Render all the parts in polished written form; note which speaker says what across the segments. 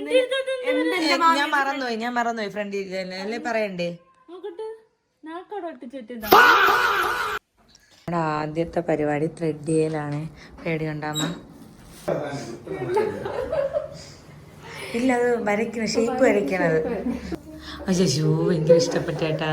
Speaker 1: ഞാൻ മറന്നുപോയി ഫ്രണ്ടിൽ അല്ലേ പറയണ്ടേ. നമ്മുടെ ആദ്യത്തെ പരിപാടി ത്രെഡ് ചെയ്യലാണ്. പേടി ഉണ്ടാമ ഇല്ല, അത് വരയ്ക്കണം, ഷേപ്പ് വരയ്ക്കണത്. അയ്യോ ഭയങ്കര ഇഷ്ടപ്പെട്ടേട്ടാ.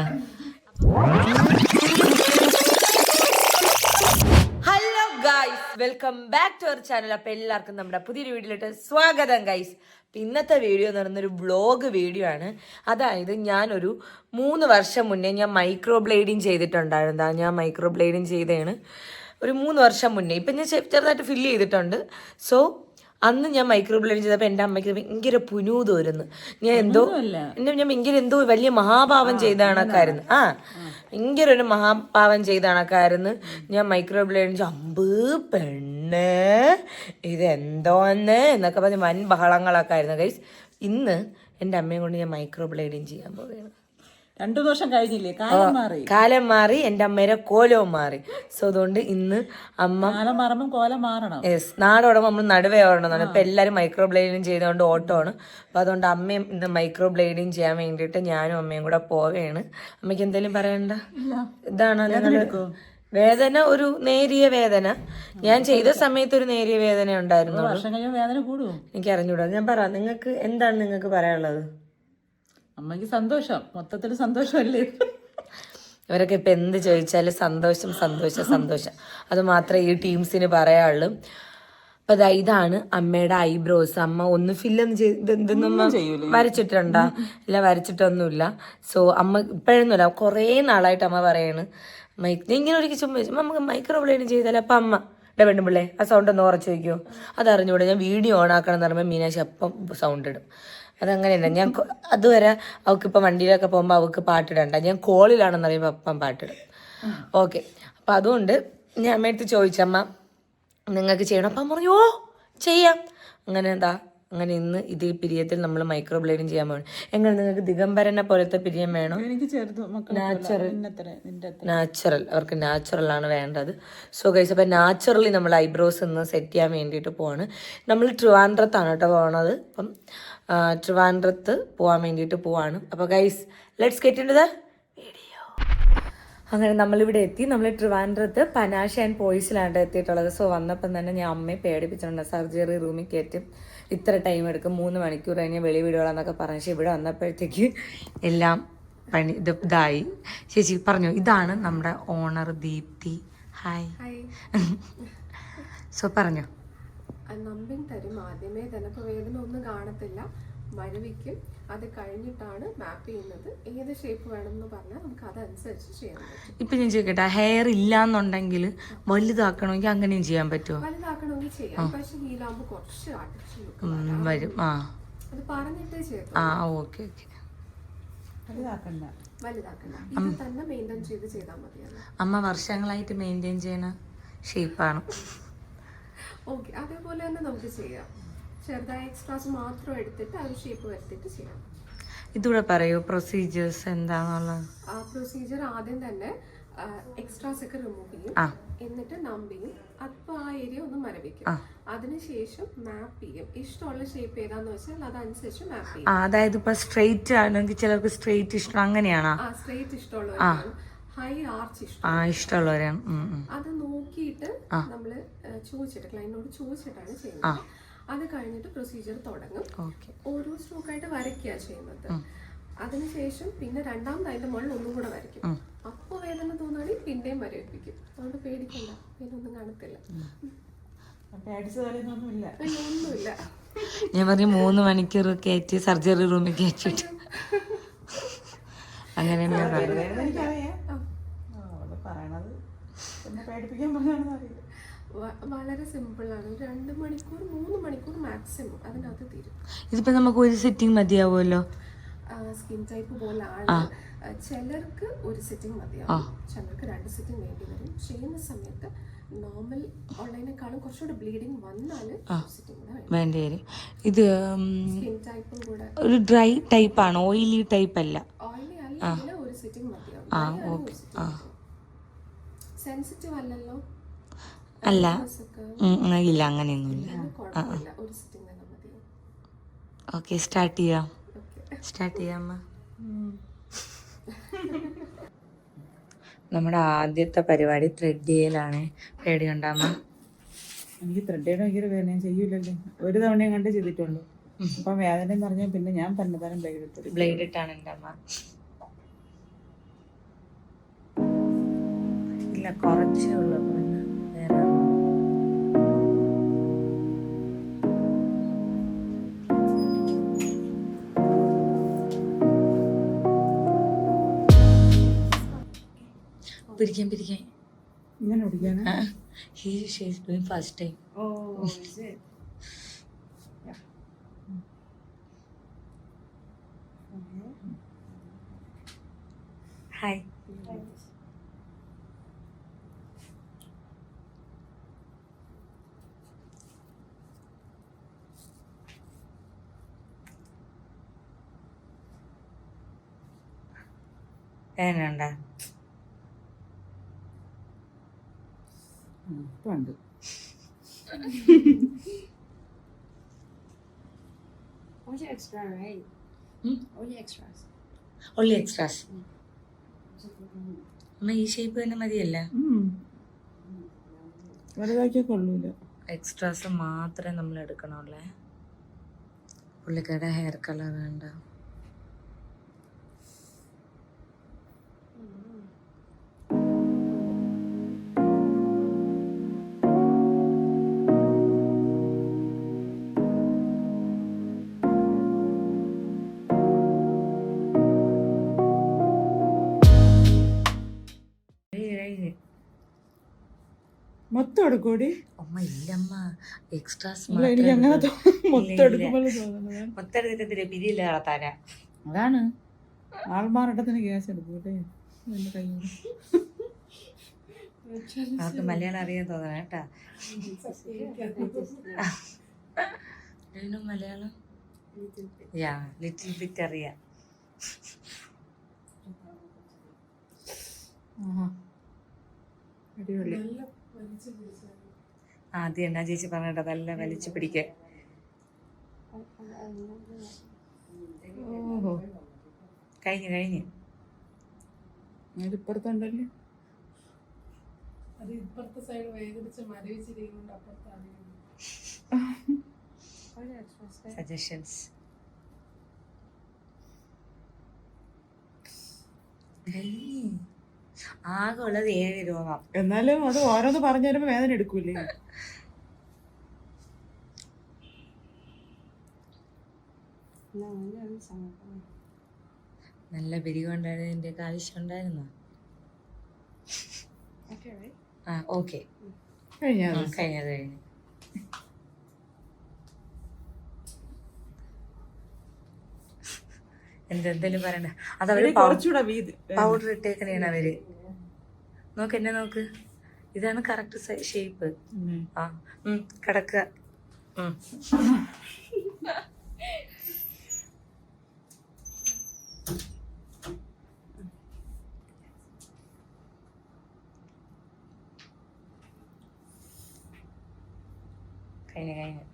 Speaker 1: Hello guys, welcome back to our channel. അപ്പൊ എല്ലാവർക്കും നമ്മുടെ പുതിയൊരു വീഡിയോയിലോട്ട് സ്വാഗതം ഗൈസ്. ഇന്നത്തെ വീഡിയോ എന്ന് പറയുന്നൊരു വ്ളോഗ് വീഡിയോ ആണ്. അതായത് ഞാനൊരു 3 വർഷം മുന്നേ ഞാൻ മൈക്രോ ബ്ലേഡിങ് ചെയ്തിട്ടുണ്ടായിരുന്നു. ഞാൻ മൈക്രോ ബ്ലേഡിങ് ചെയ്തതാണ് ഒരു 3 വർഷം മുന്നേ. ഇപ്പം ഞാൻ ചെറുതായിട്ട് ഫില്ല് ചെയ്തിട്ടുണ്ട്. സോ അന്ന് ഞാൻ മൈക്രോ ബ്ലേഡിങ് ചെയ്തപ്പോൾ എൻ്റെ അമ്മയ്ക്ക് ഭയങ്കര പുനൂതമായിരുന്നു. ഞാൻ ഭയങ്കര എന്തോ വലിയ മഹാഭാവം ചെയ്ത കണക്കായിരുന്നു. ഭയങ്കര ഒരു മഹാഭാവം ചെയ്ത കണക്കായിരുന്നു. ഞാൻ മൈക്രോ ബ്ലേഡിങ് അമ്പ് പെണ്ണ് ഇതെന്തോന്ന് എന്നൊക്കെ പറഞ്ഞ് വൻ ബഹളങ്ങളൊക്കെ ആയിരുന്നു ഗൈസ്. ഇന്ന് എൻ്റെ അമ്മയും കൊണ്ട് ഞാൻ മൈക്രോ ബ്ലേഡിങ് ചെയ്യാൻ പോവുകയാണ്.
Speaker 2: 2 വർഷം കഴിഞ്ഞില്ലേ,
Speaker 1: കാലം മാറി, എൻ്റെ അമ്മയുടെ കോലവും മാറി. സോ അതുകൊണ്ട് ഇന്ന് അമ്മ
Speaker 2: കാലം മാറുമ്പോൾ കോലം മാറണം.
Speaker 1: യെസ്, നാടോടുമ്പോൾ നമ്മൾ നടുവേ ഓടണം. ഇപ്പൊ എല്ലാവരും മൈക്രോ ബ്ലേഡിങ് ചെയ്തുകൊണ്ട് ഓട്ടമാണ്. അപ്പൊ അതുകൊണ്ട് അമ്മയും ഇന്ന് മൈക്രോ ബ്ലേഡിങ് ചെയ്യാൻ വേണ്ടിയിട്ട് ഞാനും അമ്മയും കൂടെ പോവുകയാണ്. അമ്മയ്ക്ക് എന്തെങ്കിലും പറയണ്ട? ഇതാണ് ഞങ്ങള് വേദന, ഒരു നേരിയ വേദന. ഞാൻ ചെയ്ത സമയത്ത് ഒരു നേരിയ വേദന ഉണ്ടായിരുന്നു.
Speaker 2: വേദന കൂടും,
Speaker 1: എനിക്ക് അറിഞ്ഞൂടാ. ഞാൻ പറ, നിങ്ങൾക്ക് എന്താണ് നിങ്ങൾക്ക് പറയാനുള്ളത്?
Speaker 2: അമ്മയ്ക്ക് സന്തോഷം, മൊത്തത്തിൽ സന്തോഷമല്ലേ.
Speaker 1: ഇവരൊക്കെ ഇപ്പം എന്ത് ചോദിച്ചാലും സന്തോഷം അത് മാത്രമേ ഈ ടീംസിന് പറയാനുള്ളൂ. അപ്പം ഇതാണ് അമ്മയുടെ ഐബ്രോസ്. അമ്മ ഒന്ന് ഫില്ലൊന്നും ചെയ്തൊന്നും വരച്ചിട്ടുണ്ടോ? ഇല്ല, വരച്ചിട്ടൊന്നുമില്ല. സോ അമ്മ ഇപ്പോഴൊന്നുമില്ല, കുറേ നാളായിട്ട് അമ്മ പറയാണ് ഇങ്ങനെ ഒരിക്കൽ ചുമ്മാ നമുക്ക് മൈക്രോ ബ്ലേഡിങ് ചെയ്താലോ. അപ്പം അമ്മ പെണ്ണുപിള്ളേ ആ സൗണ്ട് ഒന്ന് ഉറച്ചു വയ്ക്കുമോ? അതറിഞ്ഞൂടെ. ഞാൻ വീഡിയോ ഓൺ ആക്കണം എന്ന് പറയുമ്പോൾ മീനാശി അപ്പം സൗണ്ട് ഇടും. അതങ്ങനെയല്ല. ഞാൻ അതുവരെ അവൾക്കിപ്പോൾ വണ്ടിയിലൊക്കെ പോകുമ്പോൾ അവൾക്ക് പാട്ടിടണ്ട. ഞാൻ കോളിലാണെന്ന് പറയുമ്പോൾ അപ്പം പാട്ടിടും. ഓക്കെ, അപ്പം അതുകൊണ്ട് ഞാൻ അമ്മയടുത്ത് ചോദിച്ചമ്മ നിങ്ങൾക്ക് ചെയ്യണം. അപ്പം പറഞ്ഞു ഓ ചെയ്യാം. അങ്ങനെ ഇന്ന് ഇതേ പിരിയത്തിൽ നമ്മൾ മൈക്രോ ബ്ലേഡിങ് ചെയ്യാൻ പോകണം. എങ്ങനെ നിങ്ങൾക്ക് ദിഗംബരനെ പോലത്തെ പിരിയം വേണോ? നാച്ചുറൽ, അവർക്ക് നാച്ചുറൽ ആണ് വേണ്ടത്. സോ ഗൈസ്, അപ്പം നാച്ചുറലി നമ്മൾ ഐബ്രോസ് ഒന്ന് സെറ്റ് ചെയ്യാൻ വേണ്ടിയിട്ട് പോവാണ്. നമ്മൾ ട്രിവാൻഡ്രത്താണ് കേട്ടോ പോകണത്. അപ്പം ട്രിവാൻഡ്രത്ത് പോകാൻ വേണ്ടിയിട്ട് പോവാണ്. അപ്പോൾ guys, let's get into the video. അങ്ങനെ നമ്മളിവിടെ എത്തി. നമ്മൾ ട്രിവാൻഡ്രത്ത് പനാഷ ആൻഡ് പോയിസിലാണ് എത്തിയിട്ടുള്ളത്. സോ വന്നപ്പം തന്നെ ഞാൻ അമ്മയെ പേടിപ്പിച്ചിട്ടുണ്ട്. സർജറി റൂമിൽ കയറ്റും, ഇത്ര ടൈം എടുക്കും, 3 മണിക്കൂർ കഴിഞ്ഞ് വെളി വിടുകയെന്നൊക്കെ പറഞ്ഞു. പക്ഷേ ഇവിടെ വന്നപ്പോഴത്തേക്ക് എല്ലാം ഇതായി. ചേച്ചി പറഞ്ഞു, ഇതാണ് നമ്മുടെ ഓണർ ദീപ്തി. ഹായ്. സോ പറഞ്ഞോ.
Speaker 3: നമ്പിങ് തരും. ആദ്യമേ തന്നെ ഇപ്പോൾ വേദന ഒന്നും കാണത്തില്ല, മരവിക്കും. അത് കഴിഞ്ഞിട്ടാണ് മാപ്പ് ചെയ്യുന്നത്. ഏത് ഷേപ്പ് വേണമെന്ന് പറഞ്ഞാൽ നമുക്ക് അതനുസരിച്ച് ചെയ്യാൻ പറ്റും.
Speaker 1: ഇപ്പം ഞാൻ ചോദിക്കട്ടെ, ഹെയർ ഇല്ലാന്നുണ്ടെങ്കിൽ വലുതാക്കണമെങ്കിൽ അങ്ങനെയും ചെയ്യാൻ പറ്റുമോ?
Speaker 3: വലുതാക്കണമെങ്കിൽ ചെയ്യാം, പക്ഷെ ഹീലാകുമ്പോൾ കുറച്ച് ആർട്ടിഫിഷ്യൽ
Speaker 1: വരും.
Speaker 3: അത് പറഞ്ഞിട്ടേ ചെയ്യും.
Speaker 1: ഓക്കെ.
Speaker 3: വലുതാക്കണ്ട, ഇത് തന്നെ മെയിൻറ്റെയിൻ ചെയ്താൽ മതിയല്ലോ.
Speaker 1: അമ്മ വർഷങ്ങളായിട്ട് മെയിൻറ്റെയിൻ ചെയ്യുന്ന ഷേപ്പാണ്.
Speaker 3: ഓക്കെ, അതേപോലെ തന്നെ നമുക്ക് ചെയ്യാം. ചെറുതായ എക്സ്ട്രാസ് മാത്രം എടുത്തിട്ട് അത് ഷേപ്പ് വരുത്തിയിട്ട് ചെയ്യാം.
Speaker 1: ഇതൂടെ പറയൂ പ്രൊസീജിയേഴ്സ് എന്താണെന്നുള്ളത്.
Speaker 3: ആ പ്രൊസീജിയർ ആദ്യം തന്നെ എക്സ്ട്രാസ് ഒക്കെ റിമൂവ് ചെയ്യും, എന്നിട്ട് നമ്പ് ചെയ്യും. അപ്പോൾ ആ ഏരിയ ഒന്ന് മരവിക്കും. അതിനുശേഷം മാപ്പ് ചെയ്യും. ഇഷ്ടമുള്ള ഷേപ്പ് ഏതാന്ന് വെച്ചാൽ അതനുസരിച്ച് മാപ്പ് ചെയ്യും.
Speaker 1: അതായത് ഇപ്പൊ സ്ട്രെയിറ്റ് ആണെങ്കിൽ ചിലർക്ക് സ്ട്രെയിറ്റ് ഇഷ്ടം, അങ്ങനെയാണോ?
Speaker 3: സ്ട്രെയിറ്റ് ഇഷ്ടമുള്ളവരാണ്, ഹൈ ആർച്ച്
Speaker 1: ഇഷ്ടമുള്ളവരാണ്.
Speaker 3: അത് നോക്കിയിട്ട് നമ്മള് ക്ലൈന്റിനോട് ചോദിച്ചിട്ടാണ് ചെയ്യുന്നത്. അത് കഴിഞ്ഞിട്ട് പ്രൊസീജിയർ തുടങ്ങും. ഓരോ സ്ട്രോക്കായിട്ട് വരയ്ക്കുക ചെയ്യുന്നത്. അതിനുശേഷം പിന്നെ രണ്ടാമത് അതിന്റെ മുകളിൽ ഒന്നും കൂടെ വരയ്ക്കും. അപ്പോൾ വേദന തോന്നുകയാണെങ്കിൽ പിന്നെയും വരയിപ്പിക്കും. അതുകൊണ്ട് പേടിക്കണ്ട, പിന്നെ ഒന്നും കാണത്തില്ല. ഒന്നുമില്ല.
Speaker 1: ഞാൻ പറഞ്ഞു 3 മണിക്കൂർ കയറ്റി സർജറി റൂമിൽ കയറ്റിട്ട് അങ്ങനെയാണ് ഞാൻ
Speaker 3: പറയുന്നത്. വളരെ സിമ്പിൾ ആണ്. 2 മണിക്കൂർ 3 മണിക്കൂർ മാക്സിമം അതിനകത്ത് തീരും.
Speaker 1: ഇതിപ്പോ നമുക്ക് ഒരു സിറ്റിംഗ് മതിയാവുമല്ലോ.
Speaker 3: സ്കിൻ ടൈപ്പ് പോലാണ്. ചിലർക്ക് ഒരു സിറ്റിംഗ് മതിയാവും, ചിലർക്ക് 2 സിറ്റിംഗ് വേണ്ടി വരും. ചെയ്യുന്ന സമയത്ത് നോർമൽ ഓൺലൈനേക്കാളും കുറച്ചുകൂടെ ബ്ലീഡിങ് വന്നാല് സിറ്റിംഗ്
Speaker 1: വേണ്ടി വരും. ഇത്
Speaker 3: സ്കിൻ ടൈപ്പും കൂടെ
Speaker 1: ഒരു ഡ്രൈ ടൈപ്പ് ആണ്, ഓയിലി ടൈപ്പ് അല്ല.
Speaker 3: ഓയിലി അല്ല, ഒരു സിറ്റിംഗ് മതിയാവും. സെൻസിറ്റീവ് അല്ലല്ലോ?
Speaker 1: അല്ല, ഇല്ല അങ്ങനെയൊന്നുമില്ല.
Speaker 3: ഒരു സിറ്റിംഗ് തന്നെ മതിയാവും.
Speaker 1: ഓക്കെ സ്റ്റാർട്ട് ചെയ്യാം.
Speaker 3: ഓക്കെ.
Speaker 1: സ്റ്റാർട്ട് ചെയ്യാമ്മ. നമ്മുടെ ആദ്യത്തെ പരിപാടി ത്രെഡ് ചെയ്യലാണ്. പേടിയുണ്ടാമ്മ?
Speaker 2: എനിക്ക് ത്രെഡ് ഭയങ്കര വേദന, ഞാൻ ചെയ്യൂലല്ലോ. ഒരു തവണയും കണ്ട് ചെയ്തിട്ടുള്ളൂ. അപ്പം വേദന എന്ന് പറഞ്ഞാൽ പിന്നെ ഞാൻ തന്നെ ബ്ലേഡ് ഇട്ടു.
Speaker 1: ബ്ലേഡ് ഇട്ടാണ് എൻ്റെ അമ്മ. ഇല്ല, കുറച്ചേ ഉള്ളൂ. പിന്നെ വേറെ പിരിക്കാൻ
Speaker 2: ഇങ്ങനെ ഓടിക്കാനാ?
Speaker 1: She's doing first time. Hi. വേണ്ട
Speaker 2: ഉണ്ട്.
Speaker 4: Only extra, right? Only extras.
Speaker 1: only extras. അമ്മ ഈ ഷേപ്പ് തന്നെ മതിയല്ല?
Speaker 2: വലുതാക്കിയാൽ കൊള്ളൂല.
Speaker 1: എക്സ്ട്രാസ് മാത്രമേ നമ്മൾ എടുക്കണമല്ലേ. പുള്ളിക്കാരുടെ ഹെയർ കളർ വേണ്ട.
Speaker 2: മൊത്തം എടുക്കൂടി?
Speaker 1: അമ്മ ഇല്ലമ്മ, എക്സ്ട്രാസ്
Speaker 2: എനിക്ക് അങ്ങനെ മൊത്തം എടുക്കുമ്പോൾ തോന്നുന്നത്.
Speaker 1: മൊത്തം എടുത്തിട്ട് പിരിയില്ല കളത്താന.
Speaker 2: അതാണ് ആൾമാറിട്ടത്തിന് ഗ്യാസ് എടുക്കൂട്ടെ. എൻ്റെ കൈ
Speaker 1: അവർക്ക് മലയാളം അറിയാൻ തോന്നണം കേട്ടാ. മലയാളം യാ ലിറ്റിൽ ബിറ്റ് അറിയാം.
Speaker 2: അടിപൊളി.
Speaker 1: ആദ്യം എന്നാ ചേച്ചി പറഞ്ഞിട്ട് നല്ല വലിച്ചു പിടിക്കാൻ.
Speaker 2: ഓഹോ,
Speaker 1: കഴിഞ്ഞു.
Speaker 2: അതിപ്പുറത്തുണ്ടല്ലേ?
Speaker 3: അത് ഇപ്പുറത്തെ സൈഡ് വേദനിച്ച് മരവിച്ചിരിക്കുന്നുണ്ട്. അപ്പുറത്താണ്
Speaker 1: സജഷൻസ്. ആകെ ഉള്ളത് 7 രൂപ.
Speaker 2: എന്നാലും അത് ഓരോന്ന് പറഞ്ഞു തരുമ്പോ വേദന എടുക്കൂലേ?
Speaker 1: നല്ല പിരികൊണ്ടായിരുന്നു. എൻ്റെ ആവശ്യം ഉണ്ടായിരുന്നോ? ആ ഓക്കെ, കഴിഞ്ഞത്. എന്തെങ്കിലും പറയണ്ട. അതവര് പൗഡർ ഇട്ടേക്കണേണ് അവര്. നോക്ക്, എന്നെ നോക്ക്. ഇതാണ് കറക്റ്റ് ഷേപ്പ്. ആ കിടക്കുക. കഴിഞ്ഞു.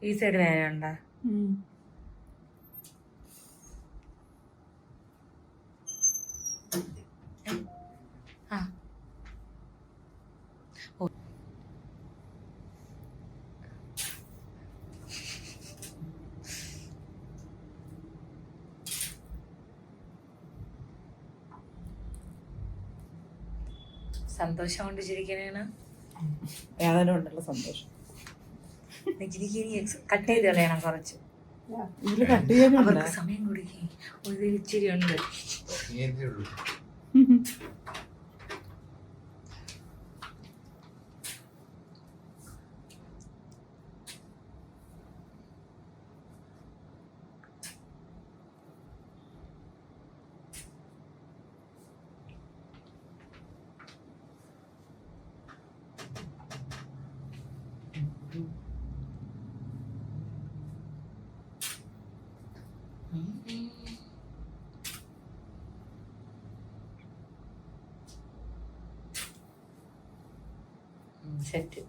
Speaker 1: ഈ സൈഡ് വേദന ഉണ്ടോ? ആ സന്തോഷം കൊണ്ട് ചിരിക്കണേണ്.
Speaker 2: വേദന ഉണ്ടല്ലോ സന്തോഷം.
Speaker 1: കട്ട് ചെയ്ത് കളയണം കുറച്ച്. അവർക്ക് സമയം കൊടുക്കേ. ഒരു ഇച്ചിരി ഉണ്ട്. സെറ്റ്.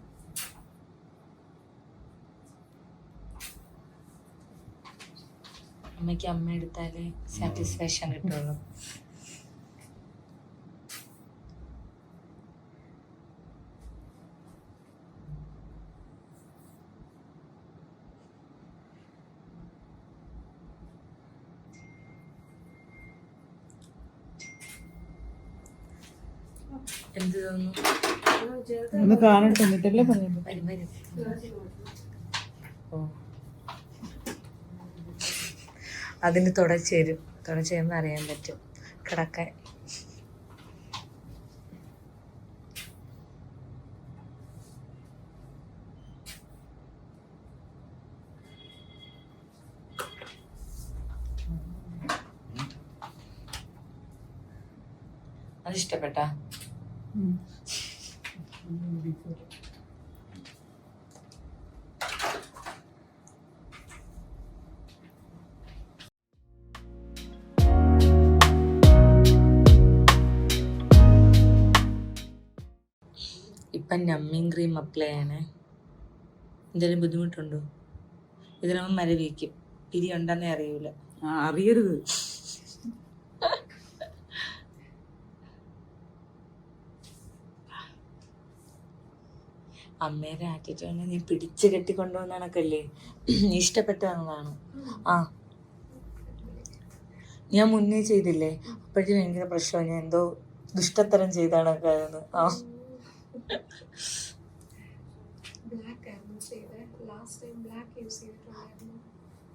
Speaker 1: അമ്മയ്ക്ക് അമ്മ എടുത്താലേ സാറ്റിസ്ഫാക്ഷൻ കിട്ടുള്ളൂ. എന്ത് തോന്നുന്നു?
Speaker 2: ഒന്ന് കാണട്ടെ എന്നിട്ടല്ലേ പറയുന്നത്.
Speaker 1: വരും വരും. ഓ, അതിന് തുടച്ചു തരും. തുടച്ചു തരുമ്പോൾ അറിയാൻ പറ്റും കിടക്കാൻ. അതിഷ്ടപ്പെട്ടാ? ഇപ്പം നമ്മിങ് ക്രീം അപ്ലൈ ചെയ്യണേ. എന്തെങ്കിലും ബുദ്ധിമുട്ടുണ്ടോ? ഇതിനാകുമ്പോൾ മരവിക്കും. പിരി ഉണ്ടെന്നേ അറിയൂല.
Speaker 2: അറിയരുത്.
Speaker 1: അമ്മേരെ ആറ്റിറ്റ്യൂഡിനെ നീ പിടിച്ചു കെട്ടിക്കൊണ്ടുവന്ന കണക്കല്ലേ. ഇഷ്ടപ്പെട്ടതാണ്. ആ, ഞാൻ മുന്നേ ചെയ്തില്ലേ, അപ്പോഴത്തേക്കും ഭയങ്കര പ്രശ്നമാണ്. ഞാൻ എന്തോ ദുഷ്ടത്തരം ചെയ്താണൊക്കെ. ആ,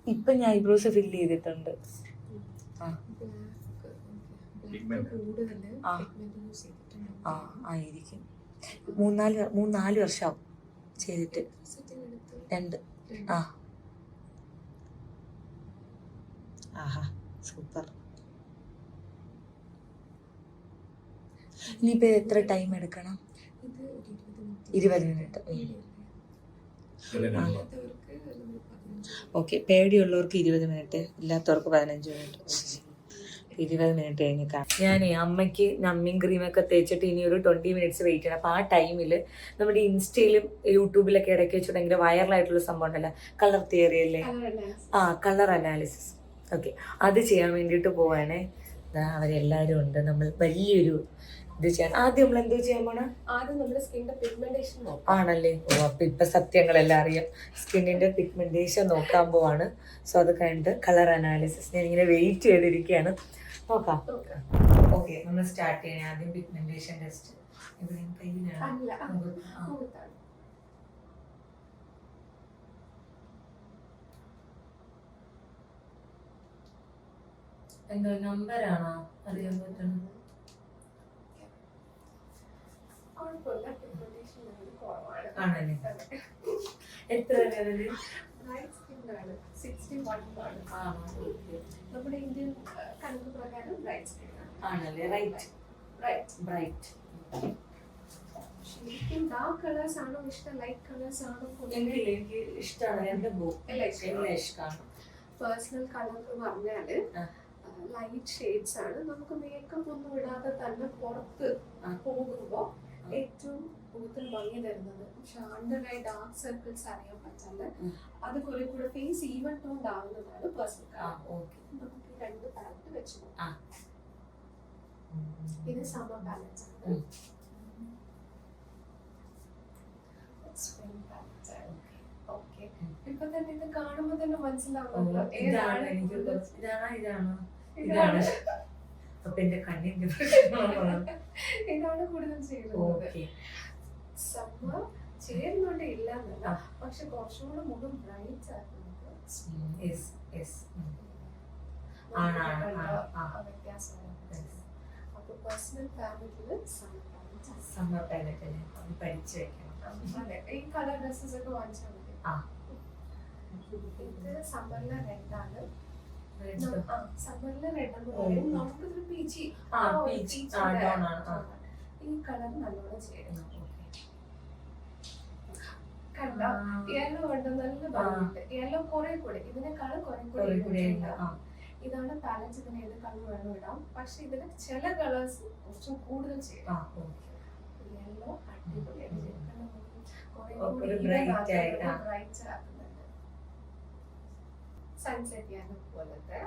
Speaker 1: ഇപ്പൊ ഞാൻ ഐബ്രോസ് ഫില്ല് ചെയ്തിട്ടുണ്ട്. ആ, ആയിരിക്കും. 3-4 വർഷം ചെയ്തിട്ട്. 2. ആ, ആഹാ, സൂപ്പർ. ഇനിയിപ്പോ എത്ര ടൈം എടുക്കണം? 20 മിനിറ്റ്. ഓക്കെ, പേടിയുള്ളവർക്ക് 20 മിനിറ്റ്, ഇല്ലാത്തവർക്ക് 15 മിനിറ്റ്. 20 മിനിറ്റ് കഴിഞ്ഞ് കാണാം. ഞാൻ അമ്മയ്ക്ക് നമ്മിങ് ക്രീമൊക്കെ തേച്ചിട്ട് ഇനി ഒരു 20 മിനിറ്റ്സ് വെയിറ്റ് ചെയ്യണം. അപ്പോൾ ആ ടൈമിൽ നമ്മുടെ ഇൻസ്റ്റയിലും യൂട്യൂബിലൊക്കെ ഇടയ്ക്ക് വെച്ചിട്ട് ഭയങ്കര വൈറലായിട്ടുള്ള സംഭവം ഉണ്ടല്ലോ, കളർ തിയറി അല്ലേ? ആ, കളർ അനാലിസിസ്. ഓക്കെ, അത് ചെയ്യാൻ വേണ്ടിയിട്ട് പോവാണേ. അവരെല്ലാവരും ഉണ്ട്. നമ്മൾ വലിയൊരു ഇത് ചെയ്യാൻ. ആദ്യം നമ്മൾ എന്തോ ചെയ്യാൻ പോണ?
Speaker 3: ആദ്യം നമ്മുടെ സ്കിന്നിന്റെ പിഗ്മെന്റേഷൻ
Speaker 1: ആണല്ലേ? ഓ, അപ്പൊ ഇപ്പൊ സത്യങ്ങളെല്ലാം അറിയാം. സ്കിന്നിന്റെ പിഗ്മെന്റേഷൻ നോക്കാൻ പോവാണ്. സോ അത് കഴിഞ്ഞിട്ട് കളർ അനാലിസിസ്. ഞാൻ ഇങ്ങനെ വെയിറ്റ് ചെയ്തിരിക്കുകയാണ്. നോക്കാം. ഓക്കെ, നമ്മൾ സ്റ്റാർട്ട് ചെയ്യണേ. ആദ്യം പിഗ്മെന്റേഷൻ ടെസ്റ്റ്. ഇവിടെ കയ്യിലാണ്. എന്തോ നമ്പറാണോ അറിയാൻ പറ്റുന്നത്? ആണല്ലേ? എത്ര ലെവല്?
Speaker 3: നമ്മുടെ ഇന്ത്യൻ കണക്ക് പ്രകാരം ബ്രൈറ്റ് സ്കിൻ
Speaker 1: ആണല്ലേ? ബ്രൈറ്റ്.
Speaker 3: ശരിക്കും ഡാർക്ക് കളേഴ്സ് ആണോ ഇഷ്ടം, ലൈറ്റ് കളേഴ്സ് ആണോ?
Speaker 1: എനിക്ക് ഇഷ്ടമാണ്. എന്റെ എല്ലാം ഇഷ്ടമാണ്.
Speaker 3: പേഴ്സണൽ കളർ എന്ന് പറഞ്ഞാല് ലൈറ്റ് ഷെയ്ഡ്സ് ആണ്. നമുക്ക് മേക്കപ്പ് ഒന്നും ഇടാതെ തന്നെ പുറത്ത് പോകുമ്പോ ഏറ്റവും കൂടുതൽ ഭംഗി തരുന്നത്. പക്ഷെ അണ്ടറായി ഡാർക്ക് സർക്കിൾസ് അറിയാൻ പറ്റാതെ അത് കുറെ കൂടെ ഫേസ് ഈവൻ ടോൺ ആവുന്നതാണ് പേഴ്സണൽ കളർ. നമുക്ക് 2 പാലറ്റ് വെച്ച് നോക്കാം. ഇത് സമ്മർ പാലറ്റ് ആണ്. സ്പ്രിംഗ് പാലറ്റ് ആണ്. ഓക്കെ, ഇപ്പൊ തന്നെ ഇത് കാണുമ്പോ തന്നെ മനസ്സിലാവുന്നുണ്ടോ ഏതാണ്?
Speaker 1: ഇതാണ്. അപ്പൊ എന്റെ കണ്ണിന്റെ
Speaker 3: ഇതാണ് കൂടുതൽ ചെയ്യുന്നത്. സമ്മർ ചേരുന്നുണ്ട് ഇല്ല എന്നല്ല, പക്ഷെ കുറച്ചും കൂടെ മുഖം ബ്രൈറ്റ് ആക്കുന്നത് വ്യത്യാസമാണ്. അപ്പൊ പേഴ്സണൽ ഫാബ്രിക്കില്
Speaker 1: സമ്മർ പാലറ്റില് പഠിച്ചു വെക്കണം.
Speaker 3: ഈ കളർ ഡ്രസ്സസ് ഒക്കെ വാങ്ങിച്ചാൽ മതി. ഇത് സമ്മറിലെ റെഡാണ്. സമ്മറിലെ റെഡ് എന്ന് പറയും. നമുക്കിതൊരു പീച്ചി ഈ കളർ നല്ലോണം ചേരുന്നു. കണ്ടോ? യെല്ലോ ഉണ്ട്, നല്ല ഭംഗിയുണ്ട്. യെല്ലോ കുറെ കൂടെ ഇതിനേക്കാളും കുറെ കൂടെ. ഇതാണ് പാലറ്റ്. ഇതിന് ഏത് കളർ വേണം ഇടാം. പക്ഷെ ഇതിന് ചില കളേഴ്സ് കുറച്ചും കൂടുതൽ ചേരും. യെല്ലോ അടിപൊളിയായിട്ട് ചേരും. കുറെ
Speaker 1: ഒരു
Speaker 3: കൂടി
Speaker 1: bright ആയി, ആ.
Speaker 3: ബ്രൈറ്റ് ആക്കുന്നുണ്ട്. സൺസെറ്റ് യെല്ലോ പോലത്തെ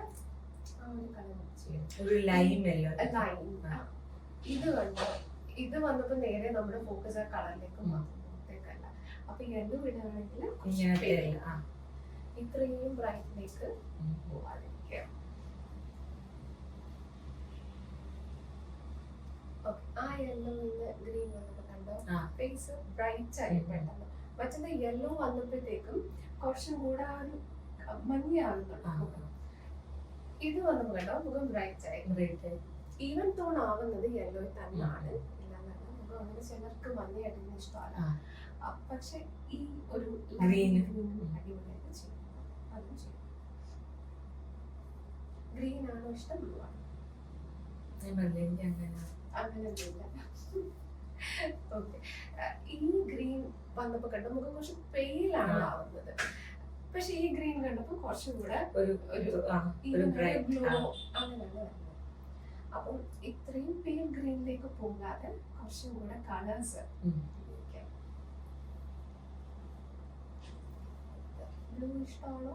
Speaker 3: ആ ഒരു കളർ ചെയ്യും.
Speaker 1: ഒരു ലൈം അല്ലോ
Speaker 3: ലൈൻ. ഇത് കണ്ടോ, ഇത് വന്നപ്പോ നേരെ നമ്മുടെ ഫോക്കസ് ആ കളറിലേക്ക് മാറുമ്പോഴത്തേക്കല്ല. അപ്പൊ യെല്ലോ ഇടുകയാണെങ്കിൽ
Speaker 1: ഇങ്ങനത്തെ ആ
Speaker 3: ഇത്രയും ബ്രൈറ്റിലേക്ക് പോവാതിരിക്കുക. ആ യെല്ലോന്ന് ഗ്രീൻ വന്നപ്പോ കണ്ടോ ഫേസ് ബ്രൈറ്റ് ആയി പെട്ടെന്ന്. മറ്റേ യെല്ലോ വന്നപ്പോഴത്തേക്കും കുറച്ചും കൂടെ ആ ഒരു മഞ്ഞയാകുന്നുണ്ട്. ഇത് വന്നപ്പോ കണ്ടോ മുഖം ബ്രൈറ്റ് ആയി. ഈവൻ ടോൺ ആവുന്നത് യെല്ലോ തന്നെയാണ്. ഇല്ലാന്നല്ല, മുഖം അങ്ങനെ ചിലർക്ക് മഞ്ഞയായിട്ട് ഇഷ്ടമല്ല. പക്ഷെ ഈ ഒരു
Speaker 1: Green.
Speaker 3: അടിപൊളിയായിട്ട് ചെയ്യും. അതും ചെയ്യും. ഗ്രീൻ ആണോ ഇഷ്ടം, ബ്ലൂ ആണോ? അങ്ങനെയൊന്നുമില്ല. ഓക്കെ, ഈ ഗ്രീൻ വന്നപ്പോ കണ്ടോ മുഖം കുറച്ച് പെയിലാണ് ആവുന്നത്. പക്ഷെ ഈ ഗ്രീൻ കണ്ടപ്പോ കുറച്ചും കൂടെ ഗ്ലോ അങ്ങനെയാണ് വരുന്നത്. അപ്പം ഇത്രയും പെയിൽ ഗ്രീനിലേക്ക് പോകാതെ കുറച്ചും കൂടെ കളേഴ്സ് ബ്ലൂ ഇഷ്ടമാണോ?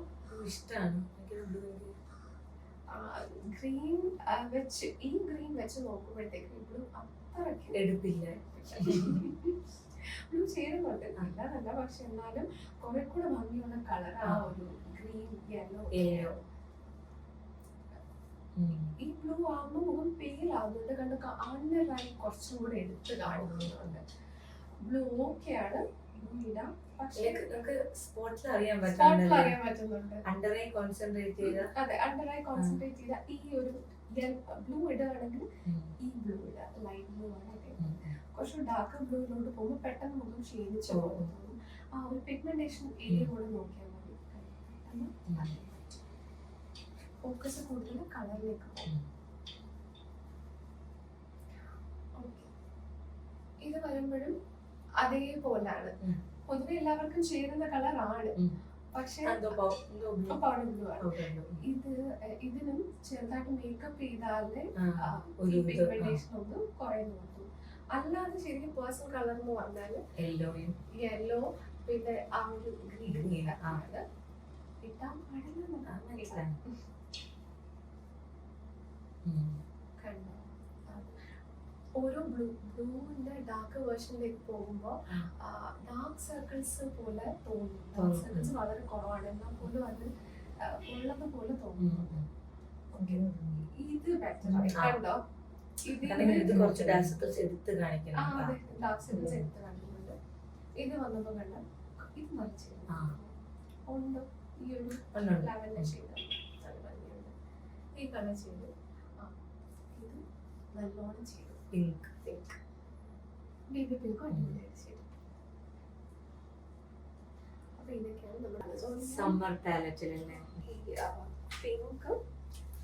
Speaker 1: ഇഷ്ടമാണ്.
Speaker 3: ഗ്രീൻ വെച്ച് ഈ ഗ്രീൻ വെച്ച് നോക്കുമ്പോഴത്തേക്കും ബ്ലൂ അത്രയ്ക്ക്
Speaker 1: എടുപ്പില്ല.
Speaker 3: ബ്ലൂ ചേരുന്നുണ്ട്, നല്ലതല്ല. പക്ഷെ എന്നാലും കുറെ കൂടെ ഭംഗിയുള്ള കളർ ആ ഒരു ഗ്രീൻ യെല്ലോ. ഈ ബ്ലൂ ആകുമ്പോൾ മുഖം പെയിൽ ആകുന്നുണ്ട്, കണ്ട് അണ്ടറായി കുറച്ചും കൂടെ എടുത്ത് കാണിക്കുന്നുണ്ട്. ബ്ലൂ ഓക്കെയാണ്, ബ്ലൂ ഇടാം. പക്ഷേ
Speaker 1: നമുക്ക് സ്പോട്ടിൽ അറിയാൻ
Speaker 3: പറ്റുന്നുണ്ട്.
Speaker 1: അണ്ടറെ കോൺസെൻട്രേറ്റ് ചെയ്ത
Speaker 3: അതെ, അണ്ടറായി കോൺസെൻട്രേറ്റ് ചെയ്ത ഈ ഒരു ബ്ലൂ ഇടുകയാണെങ്കിൽ ഈ ബ്ലൂ ഇടുക. ലൈറ്റ് ബ്ലൂ ആണ് കുറച്ച് ഡാർക്ക് ബ്ലൂയിലോട്ട് പോകുമ്പോൾ പെട്ടെന്ന് മുഖം ക്ഷീണിച്ചു പോകും. ആ ഒരു പിഗ്മെന്റേഷൻ ഏരിയ കൂടെ നോക്കിയാൽ മതി. ഫോക്കസ് കൂടുതൽ കളറിലേക്ക് പോകും. ഇത് വരുമ്പോഴും അതേപോലാണ്. പൊതുവെ എല്ലാവർക്കും ചേരുന്ന കളറാണ്, പക്ഷെ പൗഡർ ബ്ലൂ ആണ്. ഇതിനും ചെറുതായിട്ട് മേക്കപ്പ് ചെയ്താലേ പിഗ്മെന്റേഷൻ ഒന്ന് കുറയുന്നു. അല്ലാതെ ശരിക്കും പേഴ്സണൽ കളർ എന്ന് പറഞ്ഞാല് യെല്ലോ പിന്നെ ആ ഒരു ഗ്രീൻ ആണ്. ഇട്ടാൻ പാടില്ല. കണ്ടോ, ഓരോ ബ്ലൂവിന്റെ ഡാർക്ക് വേർഷനിലേക്ക് പോകുമ്പോ ഡാർക്ക് സർക്കിൾസ് പോലെ തോന്നും. ഡാർക്ക് സർക്കിൾസ് വളരെ കുറവാണ്, എന്നാൽ പോലും അത് ഉള്ളത് പോലെ തോന്നുന്നു. ഇത് ബെറ്റർ കണ്ടോ,
Speaker 1: കുറച്ച് ഡാർക്ക് സർക്കിൾസ് എടുത്ത് കാണിക്കണം.
Speaker 3: ഡാർക്ക് സർക്കിൾസ് എടുത്ത് കാണിക്കുന്നുണ്ട്. ഇത് വന്നപ്പോ കണ്ട ഇത് നല്ല ചെയ്തു ഉണ്ട്. ഈ ഒരു ലെവലിന്റെ ചെയ്ത് നല്ല ഭംഗിയുണ്ട്. ഈ കളർ ചെയ്തു. ഇത് നല്ലോണം ചെയ്തു.
Speaker 1: പിങ്ക്
Speaker 3: ബേബി പിങ്ക് അടിപൊളിയായിട്ട് ചെയ്തു. അപ്പൊ ഇതൊക്കെയാണ് നമ്മുടെ
Speaker 1: സമ്മർ പാലറ്റിലല്ലേ.
Speaker 3: പിങ്ക്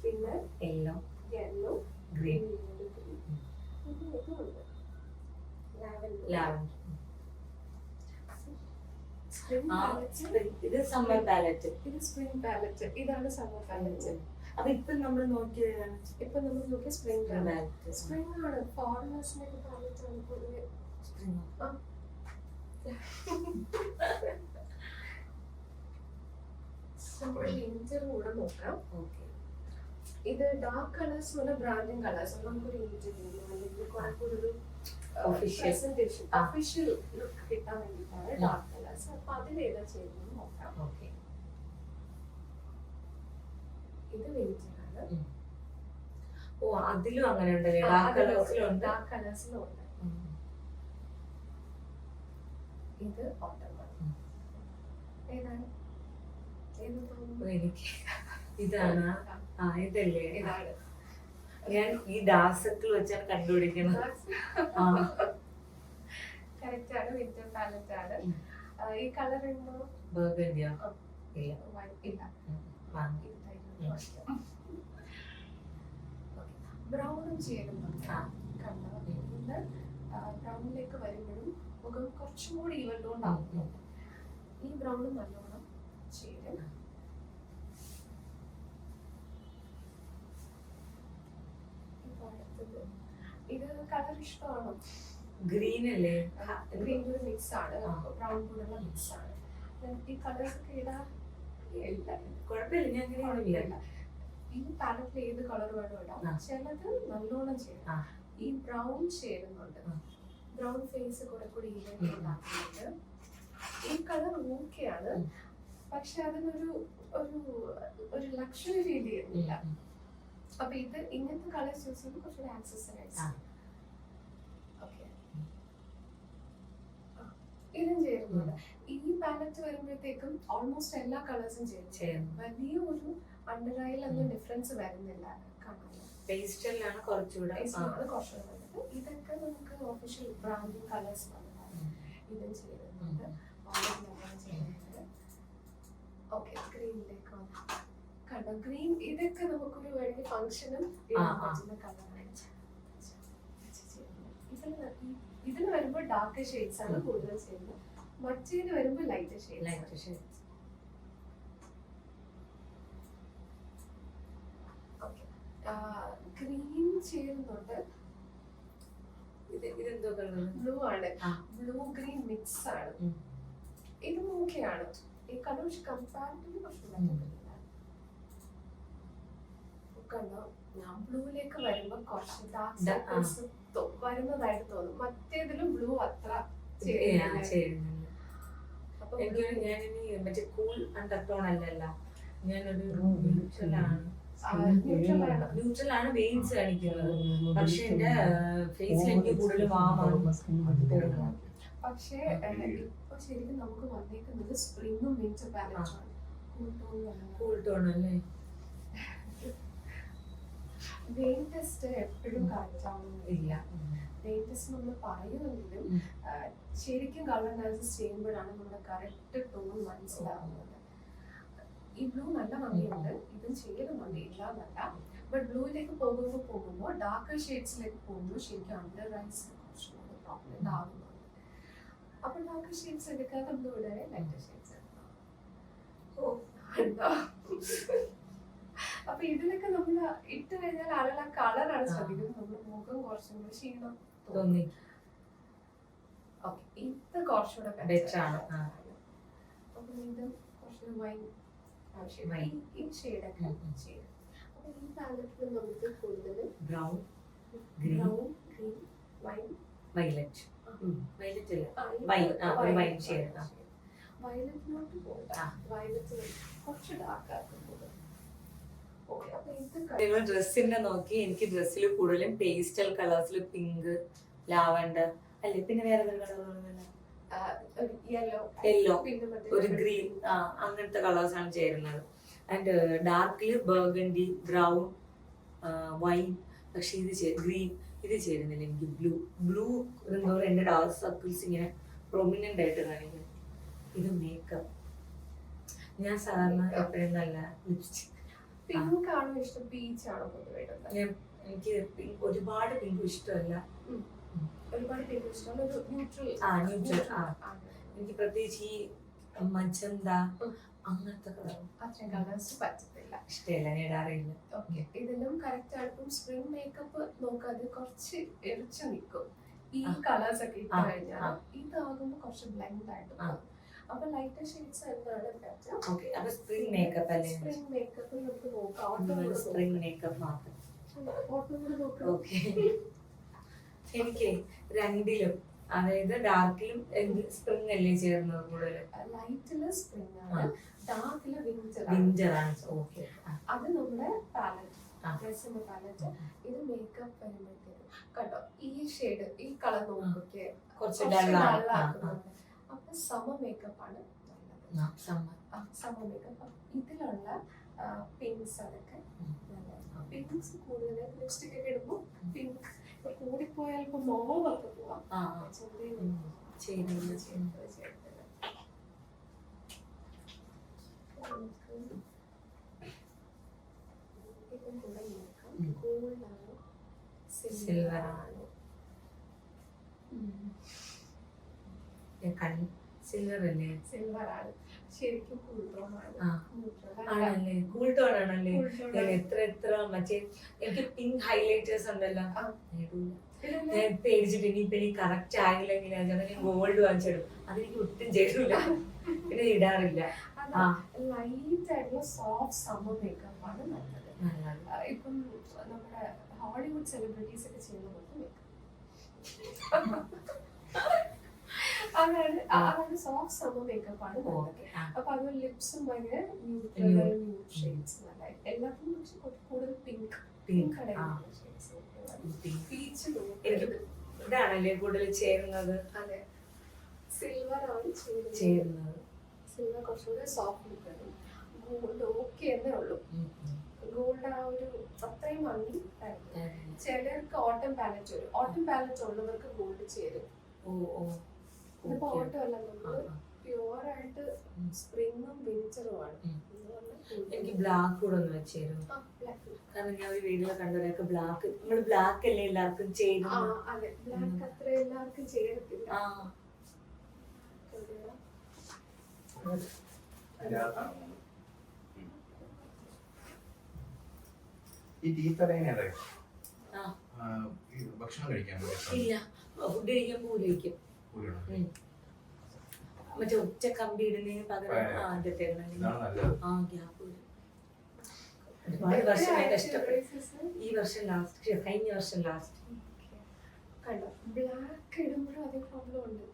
Speaker 3: പിന്നെ
Speaker 1: യെല്ലോ
Speaker 3: ഗ്രീൻ
Speaker 1: ഇത് സമ്മർ പാലറ്റ്.
Speaker 3: ഇത് സ്പ്രിംഗ് പാലറ്റ്. ഇതാണ് സമ്മർ പാലറ്റ്.
Speaker 1: അപ്പൊ ഇപ്പൊ നമ്മൾ നോക്കിയതാണ്.
Speaker 3: ഇപ്പൊ നമ്മൾ നോക്കിയ സ്പ്രിംഗ് പാലറ്റ്. സ്പ്രിംഗ് ആണ് ഫോറിനേഴ്സിന്റെ പാലറ്റ് ആണ് പൊതുവെ. ഇഞ്ചർ കൂടെ നോക്കാം. ഇത് ഡാർക്ക് കളേഴ്സ് പോലെ ബ്രാൻഡിങ് കളേഴ്സ് നമുക്കൊരു ഇഞ്ചർ അല്ലെങ്കിൽ കുറെ കൂടി ഒരു പ്രസന്റേഷൻ ഒഫീഷ്യൽ ലുക്ക് കിട്ടാൻ വേണ്ടിയിട്ടാണ് ഡാർക്ക് കളേഴ്സ്. അപ്പൊ അതിലേതാ ചെയ്യുന്നത് നോക്കാം. ഇത് വെയിറ്റിംഗ് ആണ്.
Speaker 1: ഓ, അതിലും അങ്ങനെ ഉണ്ടല്ലേ? ഡാർക്ക് കളേഴ്സിലുണ്ട്.
Speaker 3: ഡാർക്ക് കളേഴ്സിലുണ്ട്. ഇത് ഓട്ടം ഏതാണ്? ഏത് തോന്നുന്നു?
Speaker 1: എനിക്ക് ഇതാണ്. ഇതല്ലേ?
Speaker 3: ഇതാണ്.
Speaker 1: ഞാൻ ഈ ഡാർക്ക് സർക്കിൾ വെച്ചാണ് കണ്ടുപിടിക്കുന്നത്.
Speaker 3: കറക്റ്റ് ആണ്. വിന്റർ പാലറ്റ് ആണ്. ഈ കളർ ഉണ്ടോ?
Speaker 1: ബർഗണ്ടിയാ?
Speaker 3: ഇല്ല. ബ്രൗണും ചേരുന്നുണ്ട്. കണ്ടോ, ഇത് ബ്രൗണിലേക്ക് വരുമ്പോഴും മുഖം കുറച്ചും കൂടി ഈവൻ ടോൺ ആവുന്നു. ഈ ബ്രൗൺ നല്ലോണം ചേരും. ഇപ്പൊ അടുത്തത് ഇത് കളർ ഇഷ്ടമാണോ?
Speaker 1: ഗ്രീൻ അല്ലേ?
Speaker 3: ഗ്രീൻ ഒരു മിക്സ് ആണ്, ബ്രൗൺ കൂടെയുള്ള മിക്സ് ആണ്. ഈ കളേഴ്സ് ഒക്കെ ഏതാ?
Speaker 1: കുഴപ്പമില്ല, ഞാൻ അങ്ങനെ ഇല്ല.
Speaker 3: ഈ പാലറ്റിൽ ഏത് കളർ വേണം ഇടാം. ചിലത് നല്ലോണം ചെയ്യണം. ഈ ബ്രൗൺ ചേരുന്നുണ്ട്, ബ്രൗൺ ഫേസ് കുറെ കൂടി ഉണ്ടാക്കുന്നുണ്ട്. ഈ കളർ ഓക്കെയാണ്, പക്ഷെ അതിനൊരു ഒരു ഒരു ലക്ഷറി ഫീൽ ചെയ്യുന്നില്ല. അപ്പൊ ഇത് ഇങ്ങനത്തെ കളേഴ്സ് യൂസ് ചെയ്യുമ്പോൾ കുറച്ചുകൂടി ആക്സസറൈസ്. ഓക്കെ, ഇതും ചേരുന്നുണ്ട്. ഈ പാലറ്റ് വരുമ്പോഴത്തേക്കും ഓൾമോസ്റ്റ് എല്ലാ കളേഴ്സും ചേരും. വലിയ ഒരു അണ്ടർ ഐലൊന്നും ഡിഫറൻസ് വരുന്നില്ല കാണാൻ.
Speaker 1: പേസ്റ്റലാണ് കുറച്ചുകൂടെ
Speaker 3: നല്ലത്. ഇതൊക്കെ നമുക്ക് ഒഫീഷ്യൽ ബ്രാൻഡിങ് കളേഴ്സ് ഇതും ചേരുന്നുണ്ട്. ഓക്കെ, ഗ്രീനിലേക്ക് കണ്ടോ? ഗ്രീൻ ഇതൊക്കെ നമുക്കൊരു വേണമെങ്കിൽ ഫംഗ്ഷനും പറ്റുന്ന കളറാണ്. ഇതിന് വരുമ്പോൾ ഡാർക്ക് ഷെയ്ഡ്സ് ആണ് കൂടുതൽ ചെയ്യുന്നത്, മറ്റേത് വരുമ്പോൾ ലൈറ്റ് ഷെയ്ഡ്സ്. ഗ്രീൻ ചേരുന്നുണ്ട്.
Speaker 1: ഇതെന്തോ
Speaker 3: ബ്ലൂ ആണ്, ബ്ലൂ ഗ്രീൻ മിക്സ് ആണ്. ഇതും ഓക്കെയാണ്. ഈ കളർ കമ്പാരിറ്റീവ്ലി കുറച്ച് കണ്ടോ? ഞാൻ ബ്ലൂയിലേക്ക് വരുമ്പോ കുറച്ച് ഡാർക്ക് സർക്കിൾസ് വരുന്നതായിട്ട് തോന്നും. മറ്റേതിലും ബ്ലൂ അത്ര
Speaker 1: മറ്റേ കൂൾ അണ്ടർടോൺ അല്ലല്ല, ഞാനൊരു ന്യൂട്രൽ ആണ് വെയിൻസ് കാണിക്കുന്നത്. പക്ഷെ എന്റെ ഫേസിൽ എനിക്ക് കൂടുതൽ
Speaker 3: പക്ഷേ ഇപ്പൊ ശരിക്കും നമുക്ക് വന്നേക്കുന്നത് സ്പ്രിംഗും വിന്റർ പാലറ്റുമാണ്.
Speaker 1: കൂൾ ടോൺ അല്ലേ?
Speaker 3: വെയിൻ ടെസ്റ്റ് എപ്പോഴും കറക്റ്റ് ആവുന്നില്ല. വെയിൻ ടെസ്റ്റ് നമ്മൾ പറയുമെങ്കിലും ശരിക്കും കളർ അനാലിസിസ് ചെയ്യുമ്പോഴാണ് നമ്മുടെ കറക്റ്റ് ടോൺ മനസ്സിലാവുന്നത്. ഈ ബ്ലൂ നല്ല ഭംഗിയുണ്ട്, ഇതും ചെയ്യുന്നുണ്ട്, ഇല്ല എന്നല്ല. ബട്ട് ബ്ലൂയിലേക്ക് പോകുമ്പോൾ ഡാർക്ക് ഷെയ്ഡ്സിലേക്ക് പോകുമ്പോൾ ശരിക്കും അണ്ടർ ഐസ് കുറച്ചുകൂടി പ്രോബ്ലം ആവുന്നുണ്ട്. അപ്പൊ ഡാർക്ക് ഷെയ്ഡ്സ് എടുക്കാതെ ബ്ലൂ ഇടാൻ ലൈറ്റർ ഷെയ്ഡ്സ് എടുക്കാം. അപ്പൊ ഇതിലൊക്കെ നമ്മൾ ഇട്ട് കഴിഞ്ഞാൽ ആളുകൾ ആ കളറാണ് ശ്രദ്ധിക്കുന്നത്. നമ്മൾ മുഖം കുറച്ചും കൂടി ക്ഷീണം തോന്നി. ഓക്കെ, ഇത് കുറച്ചുകൂടെ ബെറ്റർ ആണ്. അപ്പൊ ഇത് കുറച്ചുകൂടി വൈൻ ഈ ഷെയ്ഡൊക്കെ ചെയ്യും. അപ്പൊ ഈ പാലറ്റിൽ നമുക്ക് കൂടുതൽ
Speaker 1: ബ്രൗൺ,
Speaker 3: ഗ്രീൻ, വൈൻ,
Speaker 1: വയലറ്റ്
Speaker 3: വയലറ്റിലോട്ട് പോകട്ടെ. വയലറ്റ് കുറച്ച് ഡാർക്ക് ആക്കുന്നത്.
Speaker 1: നിങ്ങൾ ഡ്രസ്സിന്റെ നോക്കി, എനിക്ക് ഡ്രസ്സിൽ കൂടുതലും പേസ്റ്റൽ കളേഴ്സിൽ പിങ്ക്, ലാവൻഡർ അല്ലെ, പിന്നെ വേറെ യെല്ലോ, ഒരു ഗ്രീൻ, അങ്ങനത്തെ കളേഴ്സ് ആണ് ചേരുന്നത്. ആൻഡ് ഡാർക്കില് ബർഗണ്ടി, ബ്രൗൺ, വൈൻ. പക്ഷെ ഇത് ഗ്രീൻ ഇത് ചേരുന്നില്ല എനിക്ക്. ബ്ലൂ എന്തോ എന്റെ ഡാർക്ക് സർക്കിൾസ് ഇങ്ങനെ പ്രൊമിനന്റ് ആയിട്ട് കാണിക്കും. ഇത് മേക്കപ്പ്. ഞാൻ സാധാരണ എപ്പോഴും നല്ല ലിപ്സ്റ്റിക്.
Speaker 3: പിങ്ക് ആണോ ഇഷ്ടം, പീച്ച് ആണോ പൊതുവായിട്ടുള്ളത്?
Speaker 1: എനിക്ക് ഒരുപാട് പിങ്ക് ഇഷ്ടമല്ല.
Speaker 3: ഒരുപാട് പിങ്ക് ഇഷ്ടമല്ല, ഒരു ന്യൂട്രൽ.
Speaker 1: എനിക്ക് പ്രത്യേകിച്ച് ഈ മജന്ത അങ്ങനത്തെ
Speaker 3: അത്രയും കളേഴ്സ് പറ്റത്തില്ല,
Speaker 1: ഇഷ്ടമല്ല, ഞാൻ ഇടാറില്ല.
Speaker 3: ഓക്കെ, ഇതിലും കറക്റ്റ് ആണ്. ഇപ്പം സ്പ്രിംഗ് മേക്കപ്പ് നോക്കാതെ കുറച്ച് എറിച്ചു നിൽക്കും ഈ കളേഴ്സ് ഒക്കെ ഇട്ട് കഴിഞ്ഞാൽ. ഇതാകുമ്പോൾ കുറച്ച് ബ്ലെൻഡ് ആയിട്ട് പോകും. അപ്പൊ ലൈറ്റർ ഷെയ്ഡ്സ് എന്താണ് പറ്റുക.
Speaker 1: ഓക്കെ, അപ്പൊ സ്പ്രിംഗ് മേക്കപ്പ് അല്ലേ?
Speaker 3: സ്പ്രിംഗ് മേക്കപ്പ് നമുക്ക് നോക്കാം.
Speaker 1: സ്പ്രിംഗ് മേക്കപ്പ് മാത്രം.
Speaker 3: ഓട്ടോ കൂടെ നോക്കാം.
Speaker 1: ഓക്കെ, എനിക്ക് രണ്ടിലും, അതായത് ഡാർക്കിലും സ്പ്രിംഗ് അല്ലേ ചേർന്നത് കൂടുതൽ?
Speaker 3: ലൈറ്റില് സ്പ്രിംഗ് ആണ്, ഡാർക്കില്
Speaker 1: വിന്റർ ആണ്. ഓക്കെ,
Speaker 3: അത് നമ്മുടെ പാലറ്റ്, ഡ്രസ്സിന്റെ പാലറ്റ്. ഇത് മേക്കപ്പ് വരുമ്പോഴത്തേക്കും കേട്ടോ, ഈ ഷെയ്ഡ്, ഈ കളർ നോക്കിയൊക്കെ കുറച്ച് ഡള്ളാക്കുന്നുണ്ട്. അപ്പൊ സമ്മർ മേക്കപ്പ് ആണ് നല്ലത്. സമ്മർ മേക്കപ്പ് ഇതിലുള്ള പിങ്ക്സ് അതൊക്കെ നല്ലത്. പിങ്ക്സ് കൂടുതൽ ലിപ്സ്റ്റിക് ഒക്കെ ഇടുമ്പോൾ പിങ്ക് കൂടിപ്പോയാൽ ഇപ്പൊ നോവൊക്കെ പോവാം.
Speaker 1: സിൽവർ ആണ്, സിൽവർ അല്ലേ?
Speaker 3: സിൽവർ ആണ്. ശരിക്കും കൂൾട്ടോണാണ്.
Speaker 1: ആ. ആണല്ലേ, കൂൾ ടോൺ ആണല്ലേ. ഞാൻ എത്ര മറ്റേ എനിക്ക് പിങ്ക് ഹൈലൈറ്റേഴ്സ് ഉണ്ടല്ലോ, ഞാൻ പേടിച്ചിട്ട് ഇനിയിപ്പൊ എനിക്ക് കറക്റ്റ് ആയില്ലെങ്കിൽ ഞാൻ ഗോൾഡ് വാങ്ങിച്ചിടും. അതെനിക്ക് ഒട്ടും ചെയ്തില്ല, പിന്നെ ഇടാറില്ല.
Speaker 3: ലൈറ്റ് ആയിട്ടുള്ള സോഫ്റ്റ് സമ്മർ മേക്കപ്പ് ആണ് നല്ലത്. ഇപ്പം നമ്മുടെ ഹോളിവുഡ് സെലിബ്രിറ്റീസ് ഒക്കെ ചെയ്യുന്ന പോലത്തെ മേക്കപ്പ് അതാണ് സോഫ്റ്റ് സമ്മർ മേക്കപ്പ് ആണ് നല്ലത്. അപ്പൊ അത് ലിപ്സും ഭയങ്കര ന്യൂഡ് ഷെയ്ഡ്സ് നല്ലതായി. എല്ലാത്തിനും പക്ഷെ കൂടുതൽ പിങ്ക്
Speaker 1: ഇതാണല്ലേ കൂടുതൽ ചേരുന്നത്.
Speaker 3: അതെ, സിൽവർ ആണ്
Speaker 1: ചേരുന്നത്.
Speaker 3: സിൽവർ കുറച്ചുകൂടെ സോഫ്റ്റ് ലുക്ക് ആണ്. ഗോൾഡ് ഓക്കെ എന്നേ ഉള്ളൂ. ഗോൾഡ് ആ ഒരു അത്രയും ഭംഗി തരുന്നു. ചിലർക്ക് ഓട്ടം പാലറ്റ് വരും. ഓട്ടം പാലറ്റ് ഉള്ളവർക്ക് ഗോൾഡ് ചേരും. ഇതിപ്പോ ഓട്ടം അല്ല, നമ്മള് പ്യുവർ ആയിട്ട് സ്പ്രിങ്ങും വിന്ററുമാണ്.
Speaker 1: എനിക്ക് ബ്ലാക്ക് കൂടെ ഒന്ന് വെച്ചേരും. കാരണം ഞാൻ ഒരു വീഡിയോ കണ്ടവരൊക്കെ ബ്ലാക്ക്, നമ്മള് ബ്ലാക്ക് അല്ലേ എല്ലാവർക്കും ചേരും.
Speaker 3: അതെ, ബ്ലാക്ക് അത്ര എല്ലാവർക്കും ചേരത്തില്ല.
Speaker 5: ഈ ടീത്തടേനെ ഭക്ഷണം കഴിക്കാൻ
Speaker 1: ഇല്ല, ഫുഡ് കഴിക്കുമ്പോ ഉപയോഗിക്കും. മറ്റേ ഒറ്റ കമ്പി ഇടുന്നതിന് പകരം ആദ്യത്തെ ഒരുപാട് വർഷമായി കഷ്ടപ്പെട്ടു. ഈ വർഷം ലാസ്റ്റ്, കഴിഞ്ഞ വർഷം ലാസ്റ്റ്
Speaker 3: ബ്ലാക്ക് ഇടുമ്പോഴും അതേ പ്രോബ്ലം ഉണ്ട്.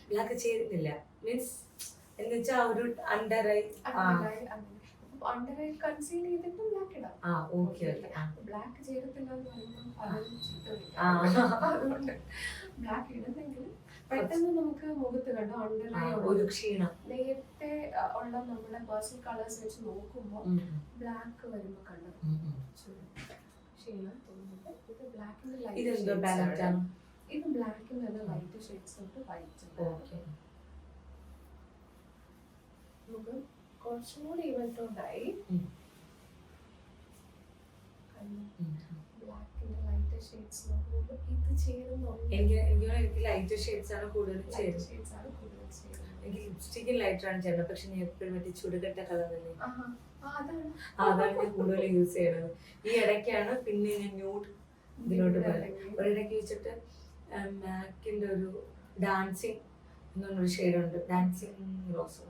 Speaker 1: ബ്ലാക്ക് ചേരുന്നില്ല, മീൻസ് എന്ന് വെച്ചാ ഒരു അണ്ടർ ഐ
Speaker 3: കൺസീൽ ചെയ്തിട്ട് ബ്ലാക്ക് ഇടാം. ബ്ലാക്ക് ചേരത്തില്ല എന്ന് പറയുമ്പോൾ പലരും ചീത്ത. അതുകൊണ്ട് ബ്ലാക്ക് ഇടുന്നെങ്കിൽ പെട്ടെന്ന് നമുക്ക് മുഖത്ത് കണ്ടോ അണ്ടർ ഐ
Speaker 1: ഒരു ക്ഷീണം.
Speaker 3: നേരത്തെ ഉള്ള നമ്മുടെ പേഴ്സണൽ കളേഴ്സ് വെച്ച് നോക്കുമ്പോൾ ബ്ലാക്ക് വരുമ്പോ കണ്ടോ ക്ഷീണം തോന്നുന്നുണ്ട്. ഇത് ബ്ലാക്കിന്റെ ലൈറ്റ്, ഇത് ബ്ലാക്കിൽ നല്ല ലൈറ്റ് ഷെയ്ഡ്സ് തൊട്ട് വൈറ്റ്. മുഖം കുറച്ചും കൂടി ഇവന്റോണ്ടായി. ബ്ലാക്കിന്റെ ലൈറ്റ് ഷെയ്ഡ്സ് നോക്കുമ്പോൾ ഇത് ചേരുന്നുണ്ട്.
Speaker 1: എനിക്ക് ലൈറ്റ് ഷെയ്ഡ്സ് ആണ് കൂടുതൽ ചേരുന്നത്. എനിക്ക് ലിപ്സ്റ്റിക്കും ലൈറ്ററാണ് ചേരുന്നത്. പക്ഷെ ഞാൻ എപ്പോഴും മറ്റേ ചുടുകട്ട കളറല്ലേ, അതാണ് ഞാൻ കൂടുതൽ യൂസ് ചെയ്യണത്. ഈ ഇടയ്ക്കാണ് പിന്നെ ഞാൻ ന്യൂഡ് ഇതിലോട്ട് പോയത്. ഒരിടയ്ക്ക് വെച്ചിട്ട് മാക്കിന്റെ ഒരു ഡാൻസിങ് എന്നൊരു ഷെയ്ഡുണ്ട്, ഡാൻസിങ് റോസ്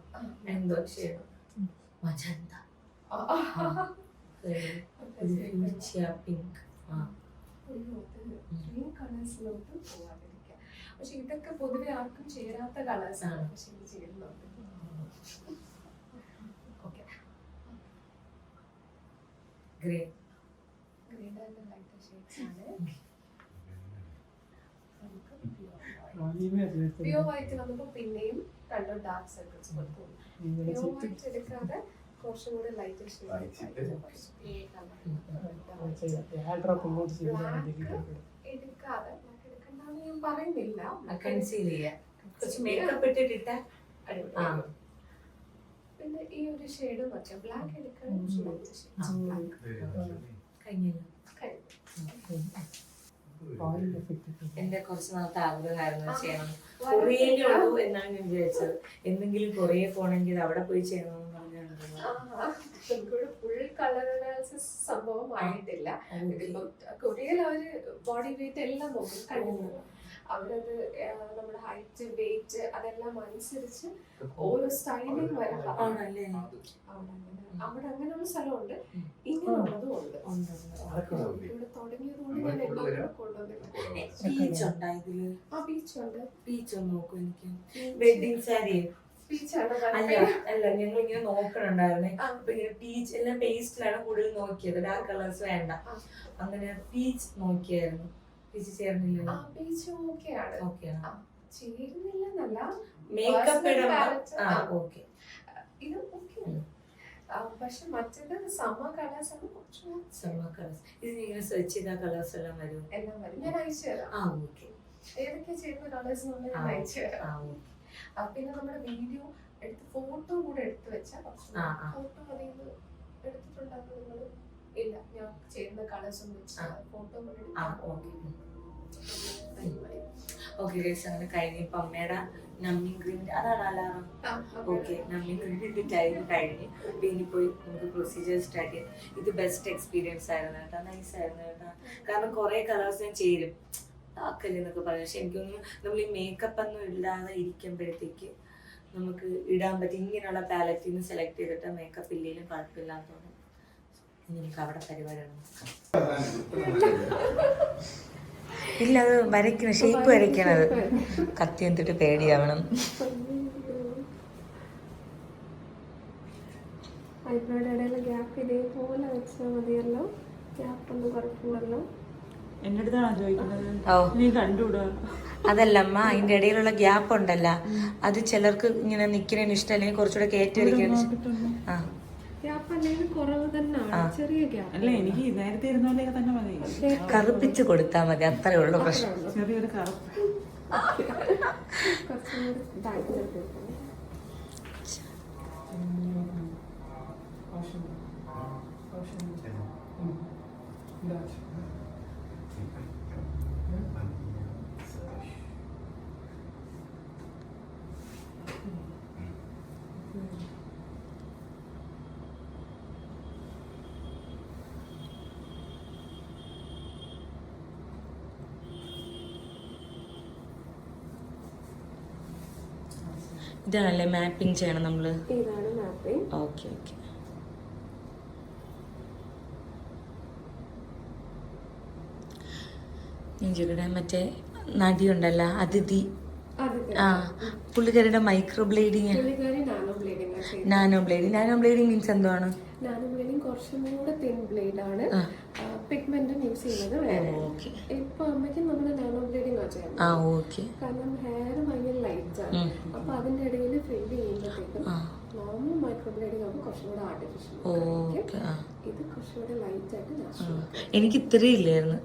Speaker 1: എന്തോ ഷെയ്ഡ് മജന്ത പിങ്ക്.
Speaker 3: പക്ഷെ ഇതൊക്കെ പൊതുവെ ആർക്കും ചേരാത്ത കളേഴ്സ് ആണ്. പക്ഷെ ഇത് ചേരുന്നുണ്ട്.
Speaker 1: ഗ്രേ
Speaker 3: ഗ്രേഡ് ലൈറ്റ് ഷെയ്ഡ്സ് ആണ്. പ്യൂർ വൈറ്റ് വന്നപ്പോ പിന്നെയും കണ്ടോ ഡാർക്ക് സർക്കിൾസ് കൊടുക്കും. പ്യൂർ വൈറ്റ് എടുക്കാതെ കുറച്ചും കൂടെ ലൈറ്റ് ഷെയ്ഡ് എടുക്കാതെ എടുക്കണ്ടെന്ന് ഞാൻ പറയുന്നില്ല.
Speaker 1: കൺസീൽ ചെയ്യാം, കുറച്ച് മേക്കപ്പ് ഇട്ടിട്ട്.
Speaker 3: പിന്നെ ഈ ഒരു ഷെയ്ഡ് വെച്ചാൽ ബ്ലാക്ക് എടുക്കാൻ
Speaker 1: കഴിഞ്ഞില്ല. എന്റെ കുറച്ച് നാളത്തെ ആഗ്രഹമായിരുന്നു ചെയ്യണം. കൊറിയയിലേ ഉള്ളൂ എന്നാണ് ഞാൻ വിചാരിച്ചത്. എന്തെങ്കിലും കൊറിയ പോണെങ്കിൽ അവിടെ പോയി ചെയ്യണമെന്ന്
Speaker 3: ഫുൾ കളർ അനാലിസിസ് സംഭവം ആയിട്ടില്ല. ഇതിപ്പം കൊറിയയിൽ അവര് ബോഡി വെയിറ്റ് എല്ലാം നോക്കും, കണ്ടിരുന്നു. അവരത് നമ്മുടെ ഹൈറ്റ് വെയിറ്റ് അതെല്ലാം അനുസരിച്ച് ഓരോ സ്റ്റൈലിംഗ് വരെ അവിടെ അങ്ങനെയുള്ള സ്ഥലമുണ്ട്, ഇങ്ങനെയുള്ളതും ഉണ്ട്. ഇവിടെ തുടങ്ങിയത് കൊണ്ട് ഞാൻ എല്ലാം കൊണ്ടുവന്നിട്ടുണ്ട്.
Speaker 1: ബീച്ച് ഒന്ന് നോക്കൂ. എനിക്ക് വെഡിങ് സാരി അല്ല, ഞങ്ങൾ ഇങ്ങനെ നോക്കണുണ്ടായിരുന്നേ. അപ്പൊ ഇങ്ങനെ പീച്ച് എല്ലാം പേസ്റ്റിലാണ് കൂടുതൽ നോക്കിയത്, ഡാർക്ക് കളേഴ്സ് വേണ്ട. അങ്ങനെ പീച്ച് നോക്കിയായിരുന്നു. പീച്ച് ചേർന്നില്ല. മേക്കപ്പ് ഓക്കെ,
Speaker 3: ഇത് ഓക്കെയാണ്. പക്ഷെ മറ്റേത് സമ്മർ കളേഴ്സ് ആണ്.
Speaker 1: സമ്മർ കളേഴ്സ് ഇതിങ്ങനെ സെർച്ച് ചെയ്ത കളേഴ്സ് എല്ലാം വരും.
Speaker 3: എല്ലാം വരും. ഞാൻ അയച്ചു തരാം. ഏതൊക്കെ ചെയ്യുന്ന കളേഴ്സ് ഞാൻ അയച്ചു തരാം. പിന്നെ നമ്മുടെ വീഡിയോ എടുത്ത് ഫോട്ടോ കൂടെ എടുത്ത് വെച്ചാൽ ഫോട്ടോ അതിൽ എടുത്തിട്ടുണ്ടാകുന്ന നിങ്ങൾ ഇല്ല, ഞാൻ ചെയ്യുന്ന കളേഴ്സ് ഒന്നും വെച്ചാൽ ഫോട്ടോ കൂടെ
Speaker 1: ഓക്കെ ഗൈസ്, അങ്ങനെ കഴിഞ്ഞ് ഇപ്പം അമ്മയുടെ നമ്മി ഗ്രീൻ അതാണ് അലാറം. ഓക്കെ, നമ്മി ഗ്രീൻ ടൈം കഴിഞ്ഞ് പിന്നെ പോയി നമുക്ക് പ്രൊസീജിയർ സ്റ്റാർട്ട് ചെയ്യാം. ഇത് ബെസ്റ്റ് എക്സ്പീരിയൻസ് ആയിരുന്നു കേട്ടോ, നൈസ് ആയിരുന്നു കേട്ടോ. കാരണം കുറേ കളേഴ്സ് ഞാൻ ചേരും ആക്കല്ലെന്നൊക്കെ പറഞ്ഞു. പക്ഷെ എനിക്കൊന്നും നമ്മൾ ഈ മേക്കപ്പ് ഒന്നും ഇല്ലാതെ ഇരിക്കുമ്പോഴത്തേക്ക് നമുക്ക് ഇടാൻ പറ്റും. ഇങ്ങനെയുള്ള പാലറ്റിൽ നിന്ന് സെലക്ട് ചെയ്തിട്ട് മേക്കപ്പ് ഇല്ലെങ്കിലും കുഴപ്പമില്ലാന്ന് തോന്നും. ഇനി എനിക്ക് അവിടെ പരിപാടിയാണ്. ഇല്ല, അത് വരയ്ക്കണം, ഷേപ്പ് വരയ്ക്കണത്. കത്തി എന്തിട്ട് പേടിയാവണം.
Speaker 3: ഐബ്രോയുടെ ഇടയിലെ ഗ്യാപ്പ് ഇതേപോലെ വെച്ചാൽ മതിയല്ലോ. ഗ്യാപ്പ് ഒന്നും കുഴപ്പമില്ലല്ലോ.
Speaker 2: എന്റെ അടുത്താണോ ചോദിക്കുന്നത്?
Speaker 1: ഓ,
Speaker 2: നീ കണ്ടുകൂടാ.
Speaker 1: അതല്ല അമ്മ, അതിന്റെ ഇടയിലുള്ള ഗ്യാപ്പ് ഉണ്ടല്ല, അത് ചിലർക്ക് ഇങ്ങനെ നിൽക്കുന്നതിന് ഇഷ്ടം, അല്ലെങ്കിൽ കുറച്ചുകൂടെ കയറ്റി വരയ്ക്കാൻ. ആ,
Speaker 3: ഗ്യാപ്പ് അല്ലെങ്കിൽ കുറവ് തന്നെയാണ്, ചെറിയ ഗ്യാപ്പ്.
Speaker 2: അല്ല, എനിക്ക് നേരത്തെ ഇരുന്നോലേക്ക് തന്നെ മതി.
Speaker 1: കറുപ്പിച്ച് കൊടുത്താൽ മതി, അത്രേ ഉള്ളൂ പ്രശ്നം.
Speaker 2: ചെറിയൊരു കറുപ്പ്.
Speaker 3: കുറച്ചും കൂടി ഇതായിട്ട് കൊടുക്കണം.
Speaker 1: ഇതാണല്ലേ മാപ്പിംഗ് ചെയ്യണം നമ്മള്.
Speaker 3: ഇതാണ് മാപ്പിംഗ്.
Speaker 1: Okay okay. നെഞ്ചുകളുടെ മറ്റേ നടിയുണ്ടല്ലോ അതിഥി, ആ പുള്ളിക്കാരുടെ മൈക്രോ ബ്ലേഡിങ്,
Speaker 3: പുള്ളിക്കാരി നാനോ ബ്ലേഡിംഗ് ചെയ്യുന്നത്.
Speaker 1: നാനോ ബ്ലേഡിങ് മീൻസ് എന്താണ്?
Speaker 3: നാനോ ബ്ലേഡിംഗ് കുറച്ചും കൂടെ തിൻ ബ്ലേഡ് ആണ്. പിഗ്മെന്റ് യൂസ് ചെയ്യുന്നത് വേറെ. ഇപ്പൊ അമ്മയ്ക്ക് നമ്മുടെ നാനോ ബ്ലേഡിംഗ്
Speaker 1: ഓക്കെ.
Speaker 3: കാരണം ഹെയർ ഭയങ്കര ലൈറ്റ് ആണ്. അപ്പൊ അതിന്റെ ഇടയിൽ ഫില്ല് ചെയ്യുമ്പോഴത്തേക്കും നോർമൽ മൈക്രോ ബ്ലേഡിംഗ് ആകുമ്പോൾ കുറച്ചും കൂടെ ആർട്ടിഫിഷ്യൽ. ഇത് കുറച്ചുകൂടെ ലൈറ്റ് ആയിട്ട് നാച്ചുറൽ.
Speaker 1: എനിക്ക് ഇത്രയും ഇല്ലായിരുന്നു.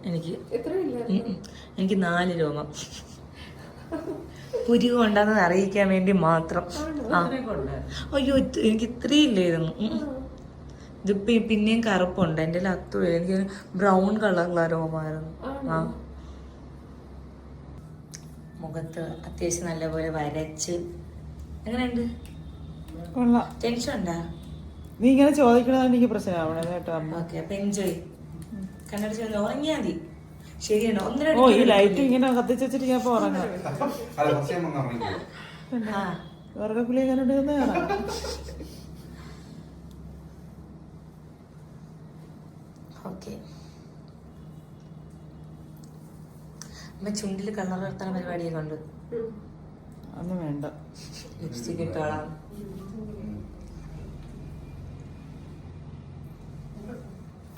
Speaker 3: ഇത്ര ഇല്ലായിരുന്നു.
Speaker 1: എനിക്ക് 4 രോമം പുരികം ഉണ്ടെന്ന് അറിയിക്കാൻ വേണ്ടി മാത്രം. അയ്യോ, എനിക്ക് ഇത്രയും ഇല്ലായിരുന്നു. ഇതിപ്പോ പിന്നെയും കറുപ്പുണ്ട്. എൻ്റെ അത്ര എനിക്ക് ബ്രൗൺ കളറുള്ള രോമായിരുന്നു. ആ, മുഖത്ത് അത്യാവശ്യം നല്ലപോലെ വരച്ച്. എങ്ങനെയുണ്ട്? ടെൻഷൻ ഉണ്ടാ?
Speaker 2: നീ ഇങ്ങനെ ചോദിക്കണത് എനിക്ക് പ്രശ്നമാവണേ കേട്ടോ അമ്മ.
Speaker 1: ഓക്കെ, അപ്പൊ എൻജോയ്. കണ്ണടിച്ച് ഉറങ്ങിയാ മതി. ശരിയാണോ?
Speaker 2: ഓ, ഈ ലൈറ്റ് ഇങ്ങനെ കത്തിച്ച് വെച്ചിട്ട് ഞാൻ ഉറങ്ങാം. വെറുതെ പുള്ളി എങ്ങനെ ഇടുന്ന കാണാം.
Speaker 1: ഓക്കെ, അമ്മ ചുണ്ടിൽ കളർ നിർത്തുന്ന പരിപാടിയൊക്കെ ഉണ്ട്.
Speaker 2: ഒന്നും വേണ്ട,
Speaker 1: ലിപ്സ്റ്റിക് ഇട്ടോളാം.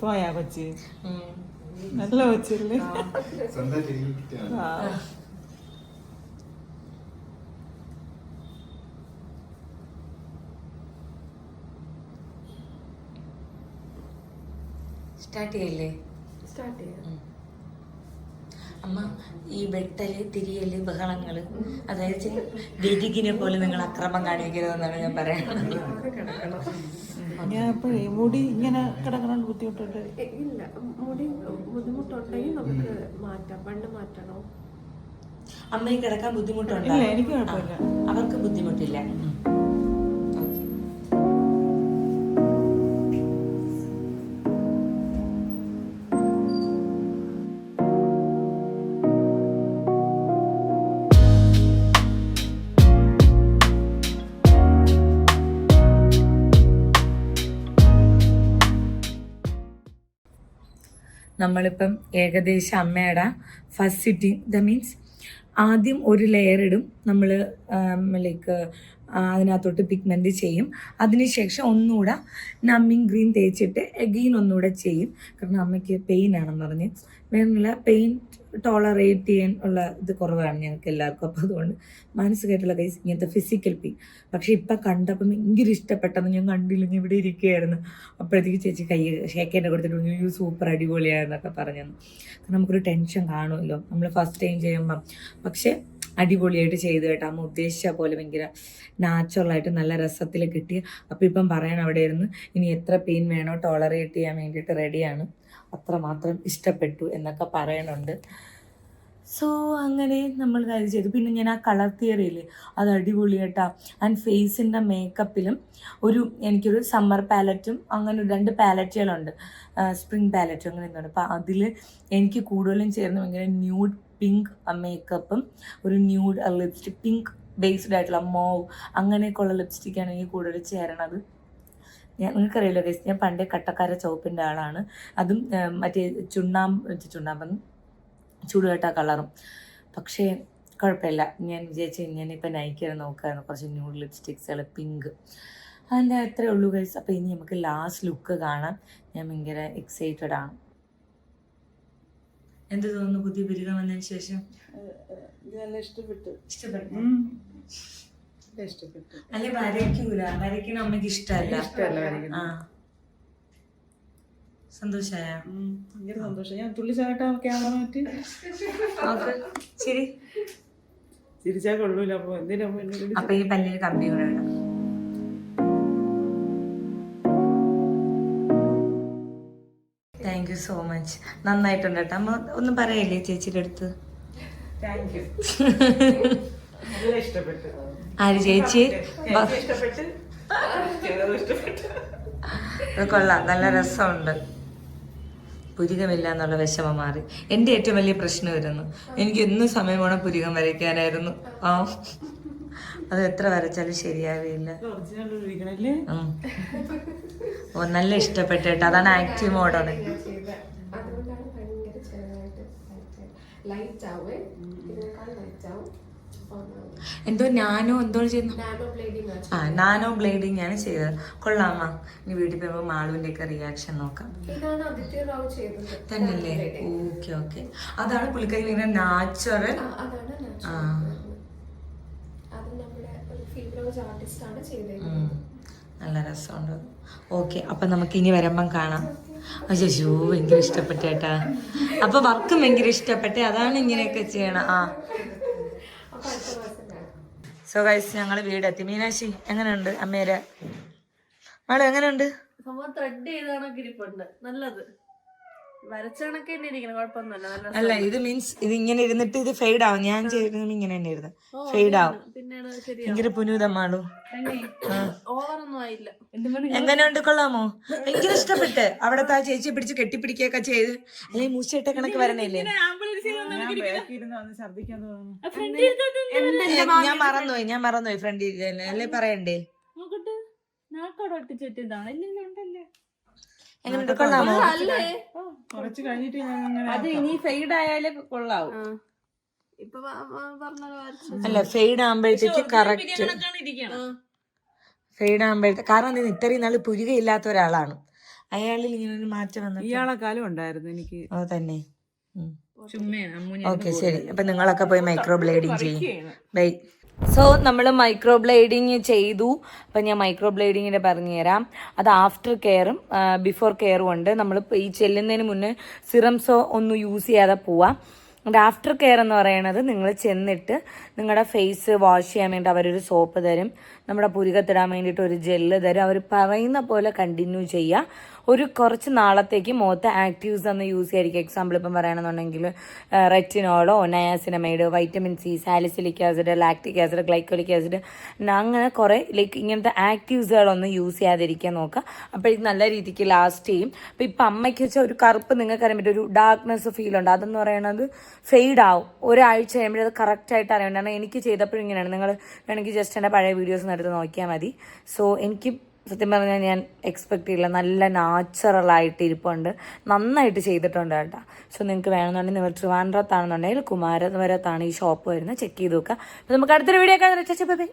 Speaker 2: പോയാ കൊച്ചി? നല്ല കൊച്ചല്ലേ?
Speaker 1: സ്റ്റാർട്ട് ചെയ്യല്ലേ?
Speaker 3: സ്റ്റാർട്ട് ചെയ്യാം.
Speaker 1: അമ്മ, ഈ വെട്ടല് തിരിയല് ബഹളങ്ങള്, അതായത് ഗതികിനെ പോലെ നിങ്ങൾ അക്രമം കാണിക്കരുതെന്നാണ് ഞാൻ പറയുന്നത്.
Speaker 2: ഞാൻ എപ്പോഴേ മുടി ഇങ്ങനെ കിടക്കണ ബുദ്ധിമുട്ടുണ്ട്.
Speaker 3: ഇല്ല, മുടി ബുദ്ധിമുട്ടുണ്ടെങ്കിൽ നമുക്ക് മാറ്റാം. പണ്ട് മാറ്റണോ?
Speaker 1: അമ്മയ്ക്ക് കിടക്കാൻ ബുദ്ധിമുട്ടുണ്ടോ?
Speaker 2: എനിക്ക് കുഴപ്പമില്ല.
Speaker 1: അവർക്ക് ബുദ്ധിമുട്ടില്ല. നമ്മളിപ്പം ഏകദേശം അമ്മയുടെ ഫസ്റ്റ് സിറ്റിംഗ്, ദ മീൻസ് ആദ്യം ഒരു ലെയർ ഇടും നമ്മൾ, ലൈക്ക് അതിനകത്തോട്ട് പിഗ്മെൻറ്റ് ചെയ്യും. അതിനുശേഷം ഒന്നുകൂടെ നമ്മിങ് ഗ്രീൻ തേച്ചിട്ട് എഗെയിൻ ഒന്നുകൂടെ ചെയ്യും. കാരണം അമ്മയ്ക്ക് പെയിൻ ആണെന്ന് പറഞ്ഞ്, വേറൊന്നുമില്ല, പെയിൻ ടോളറേറ്റ് ചെയ്യാൻ ഉള്ള ഇത് കുറവാണ് ഞങ്ങൾക്ക് എല്ലാവർക്കും. അപ്പോൾ അതുകൊണ്ട് മാനസികമായിട്ടുള്ള കേസ് ഇങ്ങനത്തെ ഫിസിക്കൽ പെയിൻ. പക്ഷെ ഇപ്പം കണ്ടപ്പം ഭയങ്കര ഇഷ്ടപ്പെട്ടെന്ന്. ഞാൻ കണ്ടില്ലെങ്കിൽ ഇവിടെ ഇരിക്കുകയായിരുന്നു. അപ്പോഴത്തേക്ക് ചേച്ചി കൈ ഷേക്കേൻ്റെ കൊടുത്തിട്ട് യു സൂപ്പർ അടിപൊളിയായെന്നൊക്കെ പറഞ്ഞു. കാരണം നമുക്കൊരു ടെൻഷൻ കാണുമല്ലോ നമ്മൾ ഫസ്റ്റ് ടൈം ചെയ്യുമ്പം. പക്ഷെ അടിപൊളിയായിട്ട് ചെയ്തു കേട്ടോ. അമ്മ ഉദ്ദേശിച്ച പോലെ ഭയങ്കര നാച്ചുറലായിട്ട് നല്ല രസത്തിൽ കിട്ടി. അപ്പോൾ ഇപ്പം പറയാൻ അവിടെ ഇരുന്ന് ഇനി എത്ര പെയിൻ വേണോ ടോളറേറ്റ് ചെയ്യാൻ വേണ്ടിയിട്ട് റെഡിയാണ്. അത്രമാത്രം ഇഷ്ടപ്പെട്ടു എന്നൊക്കെ പറയണുണ്ട്. സോ അങ്ങനെ നമ്മൾ കാര്യം ചെയ്തു. പിന്നെ ഞാൻ ആ കളർ തിയറിയില്ലേ, അത് അടിപൊളി കേട്ടാ. ആൻഡ് ഫേസിൻ്റെ മേക്കപ്പിലും എനിക്കൊരു സമ്മർ പാലറ്റും അങ്ങനെ 2 പാലറ്റുകളുണ്ട്, സ്പ്രിംഗ് പാലറ്റും അങ്ങനെ എന്താണ്. അപ്പം അതിൽ എനിക്ക് കൂടുതലും ചേർന്ന് ഭയങ്കര ന്യൂഡ് പിങ്ക് മേക്കപ്പും ഒരു ന്യൂഡ് ലിപ്സ്റ്റിക്, പിങ്ക് ബേസ്ഡ് ആയിട്ടുള്ള മോവ് അങ്ങനെയൊക്കെയുള്ള ലിപ്സ്റ്റിക്കാണ് എനിക്ക് കൂടുതൽ ചേരണത്. നിങ്ങൾക്കറിയില്ല ഗൈസ്, ഞാൻ പണ്ടേ കട്ടക്കാര ചുവപ്പിൻ്റെ ആളാണ്. അതും മറ്റേ ചുണ്ണാമ്പെന്ന് ചൂടുകെട്ട കളറും. പക്ഷേ കുഴപ്പമില്ല, ഞാൻ വിചാരിച്ചു ഞാനിപ്പോൾ നൈക്കിയാണ് നോക്കായിരുന്നു കുറച്ച് ന്യൂഡ് ലിപ്സ്റ്റിക്സുകൾ, പിങ്ക്. അതിൻ്റെ അത്രേ ഉള്ളൂ ഗൈസ്. അപ്പോൾ ഇനി നമുക്ക് ലാസ്റ്റ് ലുക്ക് കാണാം. ഞാൻ ഭയങ്കര എക്സൈറ്റഡ് ആണ്. എന്ത് തോന്നുന്നു പുതിയ പുരുകം വന്നതിന് ശേഷം?
Speaker 2: നല്ല ഇഷ്ടപ്പെട്ടു.
Speaker 1: ഇഷ്ടപ്പെട്ടു?
Speaker 2: ഇഷ്ടപ്പെട്ടു.
Speaker 1: അല്ലെ വരയ്ക്കൂല, വരയ്ക്കണ അമ്മയ്ക്ക് ഇഷ്ടമല്ല. ആ, സന്തോഷായ?
Speaker 2: ഭയങ്കര സന്തോഷം. ഞാൻ തുള്ളി ചാട്ടാ ക്യാമറ മാറ്റി
Speaker 1: ശരി
Speaker 2: ചിരിച്ചാൽ കൊള്ളൂല. അപ്പൊ എന്തിനാ
Speaker 1: അപ്പൊ ഈ പല്ലിന് കമ്പി കൂടെ വേണം. Thank you so much. നന്നായിട്ടുണ്ട് കേട്ടോ. അമ്മ ഒന്നും പറയല്ലേ ചേച്ചിയുടെ അടുത്ത്?
Speaker 2: Thank you. നല്ല ഇഷ്ടപ്പെട്ടു.
Speaker 1: ആര് ചേച്ചി?
Speaker 2: ഇഷ്ടപ്പെട്ട്
Speaker 1: അത് കൊള്ളാം, നല്ല രസമുണ്ട്. പുരികമില്ല എന്നുള്ള വിഷമം മാറി. എൻ്റെ ഏറ്റവും വലിയ പ്രശ്നം വരുന്നു, എനിക്ക് എന്നും സമയം വേണം പുരികം വരയ്ക്കാനായിരുന്നു. ആ, അത് എത്ര വരച്ചാലും ശരിയാവില്ല. ഓ, നല്ല ഇഷ്ടപ്പെട്ടു കേട്ടോ. അതാണ് ആക്റ്റീവ് മോഡാണ്.
Speaker 3: അതുകൊണ്ടാണ് ഭയങ്കര ചെറുതായിട്ട് ലൈറ്റ് ആവേ, ഇതിനേക്കാൾ ലൈറ്റ് ആവും.
Speaker 1: എന്തോ എന്തോ ചെയ്യുന്നു. നാനോ ബ്ലേഡിങ് ആണ് ചെയ്തത്. കൊള്ളാമ. ഇനി വീട്ടിൽ പോയപ്പോ മാളുവിന്റെ ഒക്കെ റിയാക്ഷൻ നോക്കാം.
Speaker 3: ഇതാണ് ആദിത്യ റാവു ചെയ്തത്
Speaker 1: തന്നെയല്ലേ? Okay okay. അതാണ് പുള്ളിക്കാരി ഇങ്ങനെ നാച്ചുറൽ.
Speaker 3: അതാണ്
Speaker 1: ആ,
Speaker 3: അത് നമ്മുടെ ഒരു ഫീൽഡ് ആർട്ടിസ്റ്റ് ആണ് ചെയ്തത്.
Speaker 1: നല്ല രസമുണ്ട്. ഓക്കെ, അപ്പൊ നമുക്ക് ഇനി വരുമ്പം കാണാം. അയ്യോ, ഭയങ്കര ഇഷ്ടപ്പെട്ട കേട്ടാ. അപ്പൊ വർക്കും ഭയങ്കര ഇഷ്ടപ്പെട്ടെ, അതാണ് ഇങ്ങനെയൊക്കെ ചെയ്യണം. ആ, സോ ഗൈസ്, ഞങ്ങൾ വീടെത്തി. മീനാക്ഷി എങ്ങനെയുണ്ട്? അമ്മേരെ മാള് എങ്ങനെയുണ്ട്?
Speaker 4: ത്രെഡ് ചെയ്ത കണക്ക് ഇരിപ്പുണ്ട്. നല്ലത് വരച്ച കണക്ക് തന്നെ ഇരിക്കണം, കുഴപ്പമൊന്നുമില്ല.
Speaker 1: അല്ല, ഇത് മീൻസ് ഇത് ഇങ്ങനെ ഇരുന്നിട്ട് ഇത് ഫെയ്ഡ് ആവും. ഞാൻ ചെയ്തിരുന്നത് ഇങ്ങനെ തന്നെ ഇരുന്ന് ഫെയ്ഡ് ആവും. ഭയങ്കര പുനൂതമാണു.
Speaker 4: ഓവറൊന്നും ആയില്ല.
Speaker 1: എങ്ങനെയുണ്ട്? കൊള്ളാമോ? ഭയങ്കര ഇഷ്ടപ്പെട്ട്. അവിടത്തെ ആ ചേച്ചിയെ പിടിച്ച് കെട്ടിപ്പിടിക്കുകയൊക്കെ ചെയ്ത്, അല്ലെങ്കിൽ മൂച്ചയിട്ട കണക്ക് വരണേല്ലേ? ഞാൻ മറന്നുപോയി ഫ്രണ്ട് അല്ലേ പറയണ്ടേ? എങ്ങനെയുണ്ട്? കൊള്ളാമോ?
Speaker 2: കുറച്ച് കഴിഞ്ഞിട്ട്
Speaker 4: അത് ഇനി ഫെയ്ഡ് ആയാലേ കൊള്ളാവും.
Speaker 1: അല്ല, ഫെയ്ഡ് ആകുമ്പോഴത്തേക്ക് കറക്റ്റ് ഫെയ്ഡ് ആകുമ്പോഴത്തേക്ക്. കാരണം ഇത്രയും നാള് പുരുകയില്ലാത്ത ഒരാളാണ്, അയാളിൽ ഇങ്ങനെ ഒരു മാറ്റം വന്നു.
Speaker 2: ഇയാളെക്കാലം ഉണ്ടായിരുന്നു എനിക്ക്.
Speaker 1: ഓ തന്നെ. ഓക്കെ, ശരി. അപ്പൊ നിങ്ങളൊക്കെ പോയി മൈക്രോ ബ്ലേഡിങ് ചെയ്യും. ബൈ. സോ നമ്മൾ മൈക്രോ ബ്ലേഡിങ് ചെയ്തു. അപ്പം ഞാൻ മൈക്രോ ബ്ലേഡിങ്ങിൻ്റെ പറഞ്ഞുതരാം. അത് ആഫ്റ്റർ കെയറും ബിഫോർ കെയറും ഉണ്ട്. നമ്മൾ ഈ ചെല്ലുന്നതിന് മുന്നേ സിറംസോ ഒന്നും യൂസ് ചെയ്യാതെ പോവാം. അതിൻ്റെ ആഫ്റ്റർ കെയർ എന്ന് പറയുന്നത്, നിങ്ങൾ ചെന്നിട്ട് നിങ്ങളുടെ ഫേസ് വാഷ് ചെയ്യാൻ വേണ്ടി അവരൊരു സോപ്പ് തരും, നമ്മുടെ പുരുകത്തിടാൻ വേണ്ടിയിട്ട് ഒരു ജെല്ല് തരും. അവർ പറയുന്ന പോലെ കണ്ടിന്യൂ ചെയ്യുക. ഒരു കുറച്ച് നാളത്തേക്ക് മുഖത്ത് ആക്റ്റീവ്സ് ഒന്ന് യൂസ് ചെയ്യായിരിക്കും. എക്സാമ്പിൾ ഇപ്പം പറയുകയാണെന്നുണ്ടെങ്കിൽ റെറ്റിനോളോ, niacinamide, vitamin C, salicylic acid, lactic acid, glycolic acid, അങ്ങനെ കുറേ ഇങ്ങനത്തെ ആക്റ്റീവ്സുകളൊന്നും യൂസ് ചെയ്യാതിരിക്കാൻ നോക്കുക. അപ്പോൾ ഇത് നല്ല രീതിക്ക് ലാസ്റ്റ് ചെയ്യും. അപ്പോൾ ഇപ്പം അമ്മയ്ക്ക് വെച്ചാൽ ഒരു കറുപ്പ് നിങ്ങൾക്ക് അറിയാൻ പറ്റും, ഒരു ഡാർക്ക്നെസ് ഫീൽ ഉണ്ട്. അതെന്ന് പറയുന്നത് ഫെയ്ഡ് ആവും. ഒരാഴ്ച കഴിയുമ്പോൾ അത് കറക്റ്റായിട്ട് അറിയാം. കാരണം എനിക്ക് ചെയ്തപ്പോഴും ഇങ്ങനെയാണ്. നിങ്ങൾ വേണമെങ്കിൽ ജസ്റ്റ് എൻ്റെ പഴയ വീഡിയോസ് എടുത്ത് നോക്കിയാൽ മതി. സോ എനിക്ക് സത്യം പറഞ്ഞാൽ ഞാൻ എക്സ്പെക്ട് ചെയ്യില്ല, നല്ല നാച്ചുറലായിട്ട് ഇരിപ്പുണ്ട്, നന്നായിട്ട് ചെയ്തിട്ടുണ്ട് കേട്ടോ. സോ നിങ്ങൾക്ക് വേണമെന്നുണ്ടെങ്കിൽ നിങ്ങൾ ട്രിവാൻഡ്രത്താണെന്നുണ്ടെങ്കിൽ കുമാരപുരത്താണ് ഈ ഷോപ്പ് വരുന്നത്, ചെക്ക് ചെയ്ത് നോക്കുക. അപ്പോൾ നമുക്ക് അടുത്തൊരു വീഡിയോ കാണാൻ.